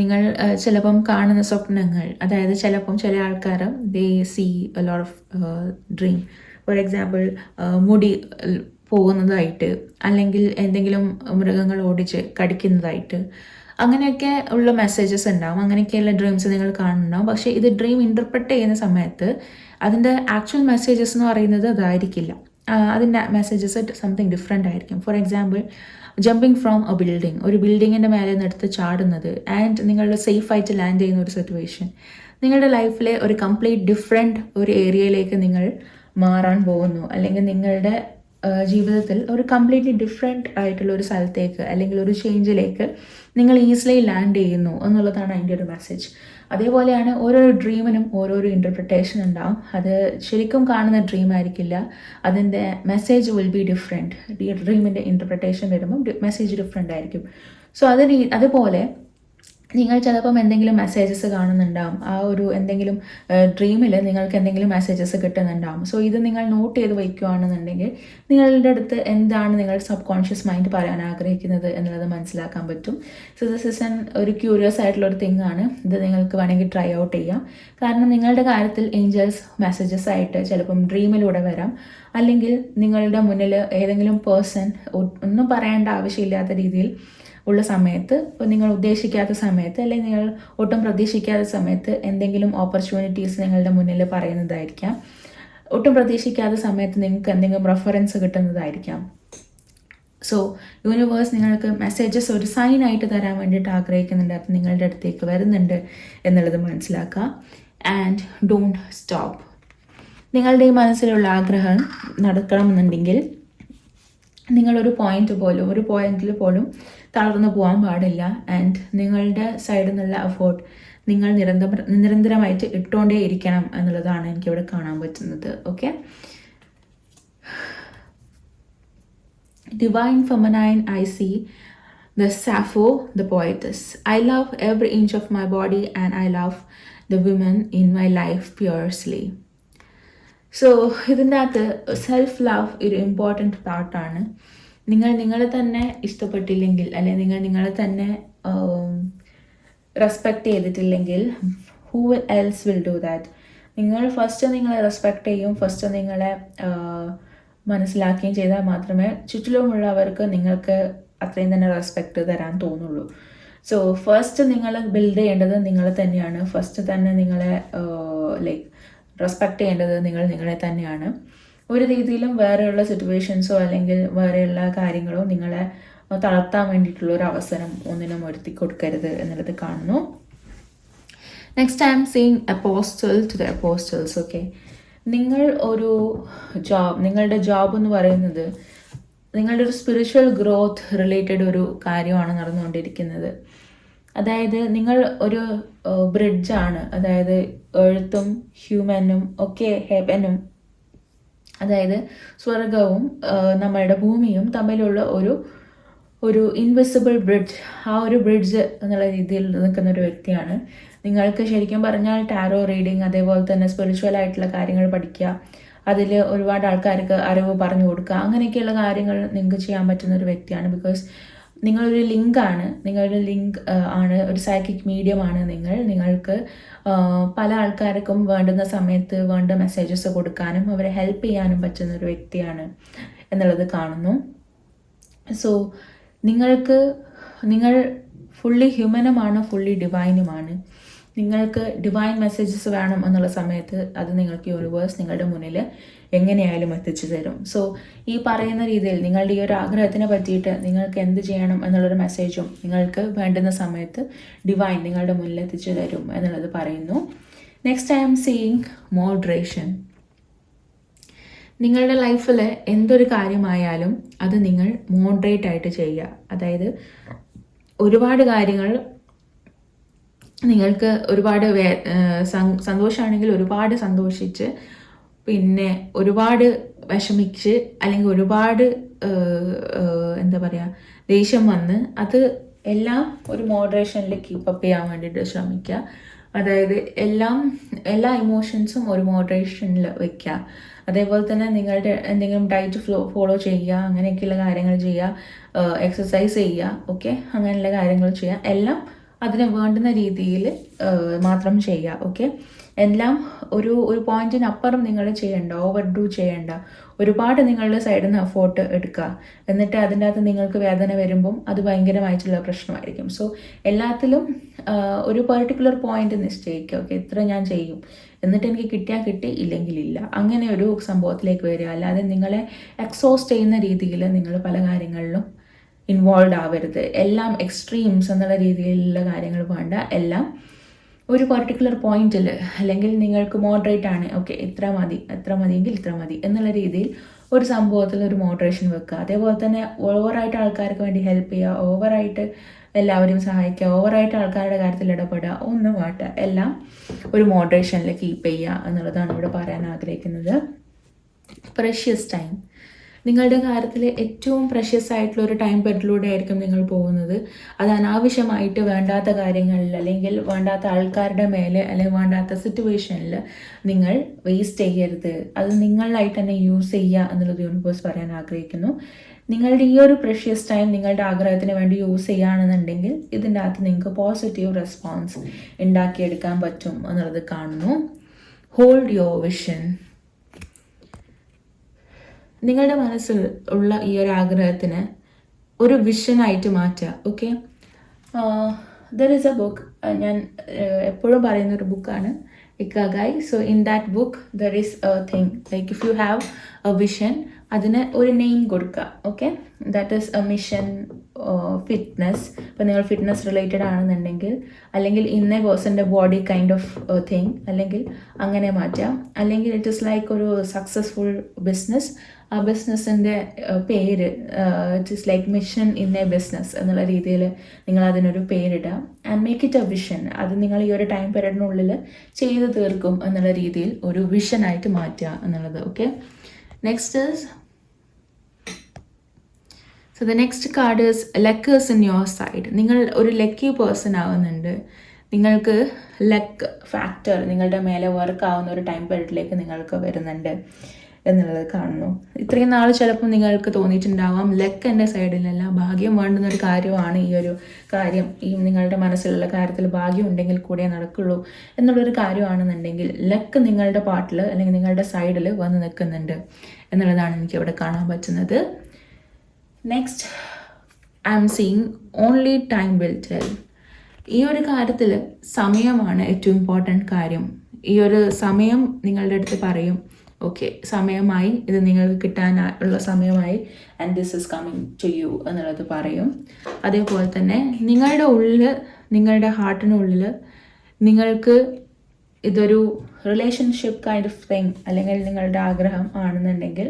നിങ്ങൾ ചിലപ്പം കാണുന്ന സ്വപ്നങ്ങൾ, അതായത് ചിലപ്പം ചില ആൾക്കാർ they see a lot of dream. For example മുടി പോകുന്നതായിട്ട്, അല്ലെങ്കിൽ എന്തെങ്കിലും മൃഗങ്ങൾ ഓടിച്ച് കടിക്കുന്നതായിട്ട്, അങ്ങനെയൊക്കെ ഉള്ള മെസ്സേജസ് ഉണ്ടാവും. അങ്ങനെയൊക്കെയുള്ള ഡ്രീംസ് നിങ്ങൾ കാണുന്നുണ്ടാവും. പക്ഷേ ഇത് ഡ്രീം ഇൻ്റർപ്രറ്റ് ചെയ്യുന്ന സമയത്ത് അതിൻ്റെ ആക്ച്വൽ മെസ്സേജസ് എന്ന് പറയുന്നത് അതായിരിക്കില്ല. അതിൻ്റെ മെസ്സേജസ് സംതിങ് ഡിഫറെൻ്റ് ആയിരിക്കും. For example jumping from A building, ഒരു ബിൽഡിങ്ങിൻ്റെ മേലെ നിന്ന് എടുത്ത് ചാടുന്നത്, ആൻഡ് നിങ്ങളുടെ സേഫായിട്ട് ലാൻഡ് ചെയ്യുന്ന ഒരു സിറ്റുവേഷൻ. നിങ്ങളുടെ ലൈഫിലെ ഒരു കംപ്ലീറ്റ് ഡിഫറെൻറ്റ് ഒരു ഏരിയയിലേക്ക് നിങ്ങൾ മാറാൻ പോകുന്നു, അല്ലെങ്കിൽ നിങ്ങളുടെ ജീവിതത്തിൽ ഒരു കംപ്ലീറ്റ്ലി ഡിഫറെൻറ്റ് ആയിട്ടുള്ള ഒരു സ്ഥലത്തേക്ക് അല്ലെങ്കിൽ ഒരു ചേഞ്ചിലേക്ക് നിങ്ങൾ ഈസിലി ലാൻഡ് ചെയ്യുന്നു എന്നുള്ളതാണ് അതിൻ്റെ ഒരു മെസ്സേജ്. അതേപോലെയാണ് ഓരോരോ ഡ്രീമിനും ഓരോരോ ഇൻ്റർപ്രിട്ടേഷൻ ഉണ്ടാവും. അത് ശരിക്കും കാണുന്ന ഡ്രീം ആയിരിക്കില്ല, അതിൻ്റെ മെസ്സേജ് വിൽ ബി ഡിഫറെൻറ്റ്. ഡ്രീമിൻ്റെ ഇൻ്റർപ്രിട്ടേഷൻ വരുമ്പം മെസ്സേജ് ഡിഫറെൻ്റ് ആയിരിക്കും. സോ അതുപോലെ നിങ്ങൾ ചിലപ്പം എന്തെങ്കിലും മെസ്സേജസ് കാണുന്നുണ്ടാവും. ആ ഒരു എന്തെങ്കിലും ഡ്രീമിൽ നിങ്ങൾക്ക് എന്തെങ്കിലും മെസ്സേജസ് കിട്ടുന്നുണ്ടാവും. സോ ഇത് നിങ്ങൾ നോട്ട് ചെയ്ത് വയ്ക്കുകയാണെന്നുണ്ടെങ്കിൽ നിങ്ങളുടെ അടുത്ത് എന്താണ് നിങ്ങൾ സബ് കോൺഷ്യസ് മൈൻഡ് പറയാൻ ആഗ്രഹിക്കുന്നത് എന്നുള്ളത് മനസ്സിലാക്കാൻ പറ്റും. സോ ദിസ് ഇസ് ഒരു ക്യൂരിയസ് ആയിട്ടുള്ള ഒരു തിങ് ആണ്. ഇത് നിങ്ങൾക്ക് വേണമെങ്കിൽ ട്രൈ ഔട്ട് ചെയ്യാം. കാരണം നിങ്ങളുടെ കാര്യത്തിൽ ഏഞ്ചൽസ് മെസ്സേജസ് ആയിട്ട് ചിലപ്പം ഡ്രീമിലൂടെ വരാം, അല്ലെങ്കിൽ നിങ്ങളുടെ മുന്നിൽ ഏതെങ്കിലും പേഴ്സൺ ഒന്നും പറയേണ്ട ആവശ്യമില്ലാത്ത രീതിയിൽ ഉള്ള സമയത്ത്, നിങ്ങൾ ഉദ്ദേശിക്കാത്ത സമയത്ത്, അല്ലെങ്കിൽ നിങ്ങൾ ഒട്ടും പ്രതീക്ഷിക്കാത്ത സമയത്ത് എന്തെങ്കിലും ഓപ്പർച്യൂണിറ്റീസ് നിങ്ങളുടെ മുന്നിൽ പറയുന്നതായിരിക്കാം. ഒട്ടും പ്രതീക്ഷിക്കാത്ത സമയത്ത് നിങ്ങൾക്ക് എന്തെങ്കിലും റെഫറൻസ് കിട്ടുന്നതായിരിക്കാം. സോ യൂണിവേഴ്സ് നിങ്ങൾക്ക് മെസ്സേജസ് ഒരു സൈനായിട്ട് തരാൻ വേണ്ടിയിട്ട് ആഗ്രഹിക്കുന്നുണ്ട്. അത് നിങ്ങളുടെ അടുത്തേക്ക് വരുന്നുണ്ട് എന്നുള്ളത് മനസ്സിലാക്കുക. And don't stop. നിങ്ങളുടെ ഈ മനസ്സിലുള്ള ആഗ്രഹം നടക്കണമെന്നുണ്ടെങ്കിൽ നിങ്ങളൊരു പോയിന്റിൽ പോലും തളർന്നു പോകാൻ പാടില്ല. ആൻഡ് നിങ്ങളുടെ സൈഡിൽ നിന്നുള്ള എഫേർട്ട് നിങ്ങൾ നിരന്തരമായിട്ട് ഇട്ടുകൊണ്ടേ ഇരിക്കണം എന്നുള്ളതാണ് എനിക്കിവിടെ കാണാൻ പറ്റുന്നത്. Okay, Divine Feminine, I see the Sappho, the poetess. I love every inch of my body and I love the women in my life fiercely. So ഇതിൻ്റെ അകത്ത് സെൽഫ് ലവ് ഒരു ഇമ്പോർട്ടൻറ്റ് പാർട്ടാണ്. നിങ്ങൾ നിങ്ങളെ തന്നെ ഇഷ്ടപ്പെട്ടില്ലെങ്കിൽ, അല്ലെങ്കിൽ നിങ്ങൾ നിങ്ങളെ തന്നെ റെസ്പെക്റ്റ് ചെയ്തിട്ടില്ലെങ്കിൽ, who else will do that? നിങ്ങൾ ഫസ്റ്റ് നിങ്ങളെ റെസ്പെക്റ്റ് ചെയ്യും, ഫസ്റ്റ് നിങ്ങളെ മനസ്സിലാക്കുകയും ചെയ്താൽ മാത്രമേ ചുറ്റിലുമുള്ളവർക്ക് നിങ്ങൾക്ക് അത്രയും തന്നെ റെസ്പെക്റ്റ് തരാൻ തോന്നുള്ളൂ. സോ ഫസ്റ്റ് നിങ്ങൾ ബിൽഡ് ചെയ്യേണ്ടത് നിങ്ങളെ തന്നെയാണ്. ഫസ്റ്റ് തന്നെ നിങ്ങളെ റെസ്പെക്റ്റ് ചെയ്യേണ്ടത് നിങ്ങളെ തന്നെയാണ്. ഒരു രീതിയിലും വേറെയുള്ള സിറ്റുവേഷൻസോ അല്ലെങ്കിൽ വേറെയുള്ള കാര്യങ്ങളോ നിങ്ങളെ തളർത്താൻ വേണ്ടിയിട്ടുള്ള ഒരു അവസരം ഒന്നിനും ഒരുത്തി കൊടുക്കരുത് എന്നുള്ളത് കാണുന്നു. Next I am seeing apostle to the apostles. Okay, നിങ്ങൾ ഒരു നിങ്ങളുടെ ജോബ് എന്ന് പറയുന്നത് നിങ്ങളുടെ ഒരു സ്പിരിച്വൽ ഗ്രോത്ത് റിലേറ്റഡ് ഒരു കാര്യമാണ് നടന്നുകൊണ്ടിരിക്കുന്നത്. അതായത് നിങ്ങൾ ഒരു ബ്രിഡ്ജാണ്, അതായത് എഴുത്തും ഹ്യൂമനും ഒക്കെ ഹെവനും, അതായത് സ്വർഗവും നമ്മളുടെ ഭൂമിയും തമ്മിലുള്ള ഒരു ഇൻവിസിബിൾ ബ്രിഡ്ജ്. ആ ഒരു ബ്രിഡ്ജ് എന്നുള്ള രീതിയിൽ നിൽക്കുന്ന ഒരു വ്യക്തിയാണ്. നിങ്ങൾക്ക് ശരിക്കും പറഞ്ഞാൽ ടാരോ റീഡിങ്, അതേപോലെ തന്നെ സ്പിരിച്വൽ ആയിട്ടുള്ള കാര്യങ്ങൾ പഠിക്കുക, അതിൽ ഒരുപാട് ആൾക്കാർക്ക് അറിവ് പറഞ്ഞു കൊടുക്കുക, അങ്ങനെയൊക്കെയുള്ള കാര്യങ്ങൾ നിങ്ങൾക്ക് ചെയ്യാൻ പറ്റുന്ന ഒരു വ്യക്തിയാണ്. ബിക്കോസ് നിങ്ങളൊരു ലിങ്കാണ്, നിങ്ങളുടെ ലിങ്ക് ആണ്, ഒരു സൈക്കിക് മീഡിയമാണ് നിങ്ങൾക്ക് പല ആൾക്കാർക്കും വേണ്ടുന്ന സമയത്ത് വേണ്ട മെസ്സേജസ് കൊടുക്കാനും അവരെ ഹെൽപ്പ് ചെയ്യാനും പറ്റുന്ന ഒരു വ്യക്തിയാണ് എന്നുള്ളത് കാണുന്നു. സോ നിങ്ങൾ ഫുള്ളി ഹ്യൂമനുമാണ്, ഫുള്ളി ഡിവൈനുമാണ്. നിങ്ങൾക്ക് ഡിവൈൻ മെസ്സേജസ് വേണം എന്നുള്ള സമയത്ത് അത് നിങ്ങൾക്ക് യൂണിവേഴ്സ് നിങ്ങളുടെ മുന്നിൽ എങ്ങനെയായാലും എത്തിച്ചു തരും. സോ ഈ പറയുന്ന രീതിയിൽ നിങ്ങളുടെ ഈ ഒരു ആഗ്രഹത്തിനെ പറ്റിയിട്ട് നിങ്ങൾക്ക് എന്ത് ചെയ്യണം എന്നുള്ളൊരു മെസ്സേജും നിങ്ങൾക്ക് വേണ്ടുന്ന സമയത്ത് ഡിവൈൻ നിങ്ങളുടെ മുന്നിൽ എത്തിച്ചു തരും എന്നുള്ളത് പറയുന്നു. Next I am seeing moderation. നിങ്ങളുടെ ലൈഫിൽ എന്തൊരു കാര്യമായാലും അത് നിങ്ങൾ മോഡറേറ്റ് ആയിട്ട് ചെയ്യുക. അതായത് ഒരുപാട് കാര്യങ്ങൾ നിങ്ങൾക്ക് ഒരുപാട് സന്തോഷമാണെങ്കിൽ ഒരുപാട് സന്തോഷിച്ച്, പിന്നെ ഒരുപാട് വിഷമിച്ച്, അല്ലെങ്കിൽ ഒരുപാട് എന്താ പറയുക ദേഷ്യം വന്ന് അത് എല്ലാം ഒരു മോഡറേഷനിൽ കീപ്പപ്പ് ചെയ്യാൻ വേണ്ടിയിട്ട് ശ്രമിക്കുക. അതായത് എല്ലാ ഇമോഷൻസും ഒരു മോഡറേഷനിൽ വെക്കുക. അതേപോലെ തന്നെ നിങ്ങളുടെ എന്തെങ്കിലും ഡയറ്റ് ഫോളോ ചെയ്യുക, അങ്ങനെയൊക്കെയുള്ള കാര്യങ്ങൾ ചെയ്യുക, എക്സസൈസ് ചെയ്യുക, ഓക്കെ, അങ്ങനെയുള്ള കാര്യങ്ങൾ ചെയ്യുക. എല്ലാം അതിന് വേണ്ടുന്ന രീതിയിൽ മാത്രം ചെയ്യുക, ഓക്കെ. എല്ലാം ഒരു പോയിന്റിനപ്പുറം നിങ്ങൾ ചെയ്യണ്ട, ഓവർഡു ചെയ്യണ്ട. ഒരുപാട് നിങ്ങളുടെ സൈഡിൽ നിന്ന് എഫോർട്ട് എടുക്കുക, എന്നിട്ട് അതിൻ്റെ അകത്ത് നിങ്ങൾക്ക് വേദന വരുമ്പം അത് ഭയങ്കരമായിട്ടുള്ള പ്രശ്നമായിരിക്കും. സോ എല്ലാത്തിലും ഒരു പെർട്ടിക്കുലർ പോയിന്റ് നിശ്ചയിക്കുക, ഓക്കെ, ഇത്ര ഞാൻ ചെയ്യും, എന്നിട്ട് എനിക്ക് കിട്ടിയാൽ കിട്ടി, ഇല്ലെങ്കിൽ ഇല്ല, അങ്ങനെ ഒരു സംഭവത്തിലേക്ക് വരിക. അല്ലാതെ നിങ്ങളെ എക്സോസ്റ്റ് ചെയ്യുന്ന രീതിയിൽ നിങ്ങൾ പല കാര്യങ്ങളിലും ഇൻവോൾവ് ആവരുത്. എല്ലാം എക്സ്ട്രീംസ് എന്നുള്ള രീതിയിലുള്ള കാര്യങ്ങൾ വേണ്ട. എല്ലാം ഒരു പർട്ടിക്കുലർ പോയിന്റിൽ, അല്ലെങ്കിൽ നിങ്ങൾക്ക് മോഡറേറ്റ് ആണ്, ഓക്കെ, ഇത്ര മതിയെങ്കിൽ ഇത്ര മതി എന്നുള്ള രീതിയിൽ ഒരു സംഭവത്തിൽ ഒരു മോഡറേഷൻ വെക്കുക. അതേപോലെ തന്നെ ഓവറായിട്ട് ആൾക്കാർക്ക് വേണ്ടി ഹെൽപ്പ് ചെയ്യുക, ഓവറായിട്ട് എല്ലാവരെയും സഹായിക്കുക, ഓവറായിട്ട് ആൾക്കാരുടെ കാര്യത്തിൽ ഇടപെടുക ഒന്നും വേണ്ട. എല്ലാം ഒരു മോഡറേഷനിൽ കീപ്പ് ചെയ്യുക എന്നുള്ളതാണ് ഇവിടെ പറയാൻ ആഗ്രഹിക്കുന്നത്. പ്രഷ്യസ് ടൈം, നിങ്ങളുടെ കാര്യത്തിൽ ഏറ്റവും പ്രഷ്യസ് ആയിട്ടുള്ള ഒരു ടൈം പീരീഡിലൂടെ ആയിരിക്കും നിങ്ങൾ പോകുന്നത്. അത് അനാവശ്യമായിട്ട് വേണ്ടാത്ത കാര്യങ്ങളിൽ, അല്ലെങ്കിൽ വേണ്ടാത്ത ആൾക്കാരുടെ മേലെ, അല്ലെങ്കിൽ വേണ്ടാത്ത സിറ്റുവേഷനിൽ നിങ്ങൾ വേസ്റ്റ് ചെയ്യരുത്. അത് നിങ്ങളായിട്ട് തന്നെ യൂസ് ചെയ്യുക എന്നുള്ളത് യൂണിവേഴ്സ് പറയാൻ ആഗ്രഹിക്കുന്നു. നിങ്ങളുടെ ഈ ഒരു പ്രഷ്യസ് ടൈം നിങ്ങളുടെ ആഗ്രഹത്തിന് വേണ്ടി യൂസ് ചെയ്യുകയാണെന്നുണ്ടെങ്കിൽ ഇതിൻ്റെ അകത്ത് നിങ്ങൾക്ക് പോസിറ്റീവ് റെസ്പോൺസ് ഉണ്ടാക്കിയെടുക്കാൻ പറ്റും എന്നുള്ളത് കാണുന്നു. ഹോൾഡ് യുവർ വിഷൻ, നിങ്ങളുടെ മനസ്സിൽ ഉള്ള ഈ ഒരു ആഗ്രഹത്തിന് ഒരു വിഷനായിട്ട് മാറ്റുക, okay. There is a book, ഞാൻ എപ്പോഴും പറയുന്നൊരു ബുക്കാണ് Ikigai. So in that book there is a thing like if you have a vision, അതിന് ഒരു നെയിം കൊടുക്കുക, okay. That is a mission, fitness. ഇപ്പം നിങ്ങൾ ഫിറ്റ്നസ് റിലേറ്റഡ് ആണെന്നുണ്ടെങ്കിൽ, അല്ലെങ്കിൽ ഇന്ന പേഴ്സൻ്റെ ബോഡി കൈൻഡ് ഓഫ് തിങ്, അല്ലെങ്കിൽ അങ്ങനെ മാറ്റാം. അല്ലെങ്കിൽ ഇറ്റ് ഈസ് ലൈക്ക് ഒരു സക്സസ്ഫുൾ ബിസിനസ്, ആ ബിസിനസ്സിൻ്റെ പേര് it is like mission in a business എന്നുള്ള രീതിയിൽ നിങ്ങൾ അതിനൊരു പേരിടുക. And make it a vision. അത് നിങ്ങൾ ഈ ഒരു ടൈം പീരീഡിനുള്ളിൽ ചെയ്ത് തീർക്കും എന്നുള്ള രീതിയിൽ ഒരു വിഷനായിട്ട് മാറ്റുക എന്നുള്ളത്, okay. Next is, so the next card is luck is in your side. നിങ്ങൾ ഒരു ലക്കി പേഴ്സൺ ആവുന്നുണ്ട്. നിങ്ങൾക്ക് ലക്ക് ഫാക്ടർ നിങ്ങളുടെ മേലെ വർക്ക് ആവുന്ന ഒരു ടൈം പീരീഡിലേക്ക് നിങ്ങൾക്ക് വരുന്നുണ്ട് എന്നുള്ളത് കാണുന്നു. ഇത്രയും നാൾ ചിലപ്പോൾ നിങ്ങൾക്ക് തോന്നിയിട്ടുണ്ടാവാം ലക്ക് എൻ്റെ സൈഡിലല്ല, ഭാഗ്യം വേണ്ടുന്ന ഒരു കാര്യമാണ് ഈ ഒരു കാര്യം, ഈ നിങ്ങളുടെ മനസ്സിലുള്ള കാര്യത്തിൽ ഭാഗ്യം ഉണ്ടെങ്കിൽ കൂടെ നടക്കുള്ളൂ എന്നുള്ളൊരു കാര്യമാണെന്നുണ്ടെങ്കിൽ ലക്ക് നിങ്ങളുടെ പാർട്ടിൽ, അല്ലെങ്കിൽ നിങ്ങളുടെ സൈഡിൽ വന്ന് നിൽക്കുന്നുണ്ട് എന്നുള്ളതാണ് എനിക്കിവിടെ കാണാൻ പറ്റുന്നത്. Next, I am seeing only time will tell. ഈ ഒരു കാര്യത്തിൽ സമയമാണ് ഏറ്റവും ഇമ്പോർട്ടൻറ്റ് കാര്യം. ഈ ഒരു സമയം നിങ്ങളുടെ അടുത്ത് പറയും, ഓക്കെ, സമയമായി, ഇത് നിങ്ങൾക്ക് കിട്ടാനുള്ള സമയമായി, and this is coming to you എന്നുള്ളത് പറയും. അതേപോലെ തന്നെ നിങ്ങളുടെ ഉള്ളിൽ, നിങ്ങളുടെ ഹാർട്ടിനുള്ളിൽ നിങ്ങൾക്ക് ഇതൊരു റിലേഷൻഷിപ്പ് കൈൻഡ് ഓഫ് തിങ്, അല്ലെങ്കിൽ നിങ്ങളുടെ ആഗ്രഹം ആണെന്നുണ്ടെങ്കിൽ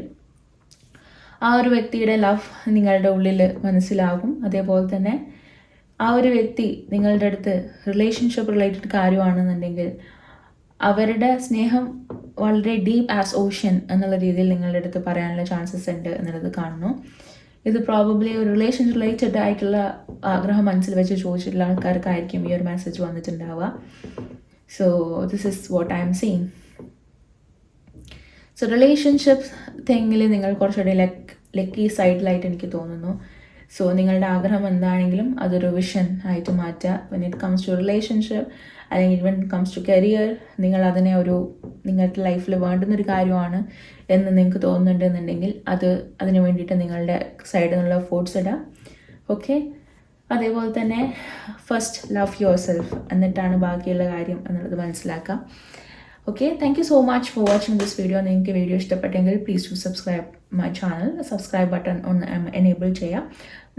ആ ഒരു വ്യക്തിയുടെ ലവ് നിങ്ങളുടെ ഉള്ളിൽ മനസ്സിലാകും. അതേപോലെ തന്നെ ആ ഒരു വ്യക്തി നിങ്ങളുടെ അടുത്ത് റിലേഷൻഷിപ്പ് റിലേറ്റഡ് കാര്യമാണെന്നുണ്ടെങ്കിൽ അവരുടെ സ്നേഹം വളരെ ഡീപ്പ് ആസ് ഓഷ്യൻ എന്നുള്ള രീതിയിൽ നിങ്ങളുടെ അടുത്ത് പറയാനുള്ള ചാൻസസ് ഉണ്ട് എന്നുള്ളത് കാണുന്നു. ഇത് പ്രോബബ്ലി ഒരു റിലേഷൻ റിലേറ്റഡ് ആയിട്ടുള്ള ആഗ്രഹം മനസ്സിൽ വെച്ച് ചോദിച്ചിട്ടുള്ള ആൾക്കാർക്കായിരിക്കും ഈ ഒരു മെസ്സേജ് വന്നിട്ടുണ്ടാവുക. So this is what I am seeing. So relationship തിങ്ങിൽ നിങ്ങൾ കുറച്ചുകൂടി ലക്കി സൈഡിലായിട്ട് എനിക്ക് തോന്നുന്നു. സോ നിങ്ങളുടെ ആഗ്രഹം എന്താണെങ്കിലും അതൊരു വിഷൻ ആയിട്ട് മാറ്റുക. When it comes to relationship, അല്ലെങ്കിൽ when it comes to career, നിങ്ങൾ അതിനെ ഒരു നിങ്ങളുടെ ലൈഫിൽ വേണ്ടുന്നൊരു കാര്യമാണ് എന്ന് നിങ്ങൾക്ക് തോന്നുന്നുണ്ടെന്നുണ്ടെങ്കിൽ അതിന് വേണ്ടിയിട്ട് നിങ്ങളുടെ സൈഡിൽ നിന്നുള്ള എഫോർട്സ് ഇടാം, ഓക്കെ. അതേപോലെ തന്നെ ഫസ്റ്റ് ലവ് യുവർ സെൽഫ്, എന്നിട്ടാണ് ബാക്കിയുള്ള കാര്യം എന്നുള്ളത് മനസ്സിലാക്കാം, okay. Thank you so much for watching this video. നിങ്ങൾക്ക് വീഡിയോ ഇഷ്ടപ്പെട്ടെങ്കിൽ please to subscribe my channel. Subscribe button ഒന്ന് എനേബിൾ ചെയ്യാം.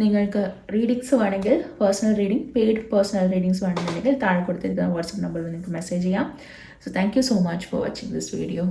നിങ്ങൾക്ക് റീഡിങ്സ് വേണമെങ്കിൽ, personal reading, paid personal readings വേണമെന്നുണ്ടെങ്കിൽ താഴെ കൊടുത്തിരിക്കുന്ന വാട്സപ്പ് നമ്പറിൽ നിങ്ങൾക്ക് മെസ്സേജ് ചെയ്യാം. So thank you so much for watching this video.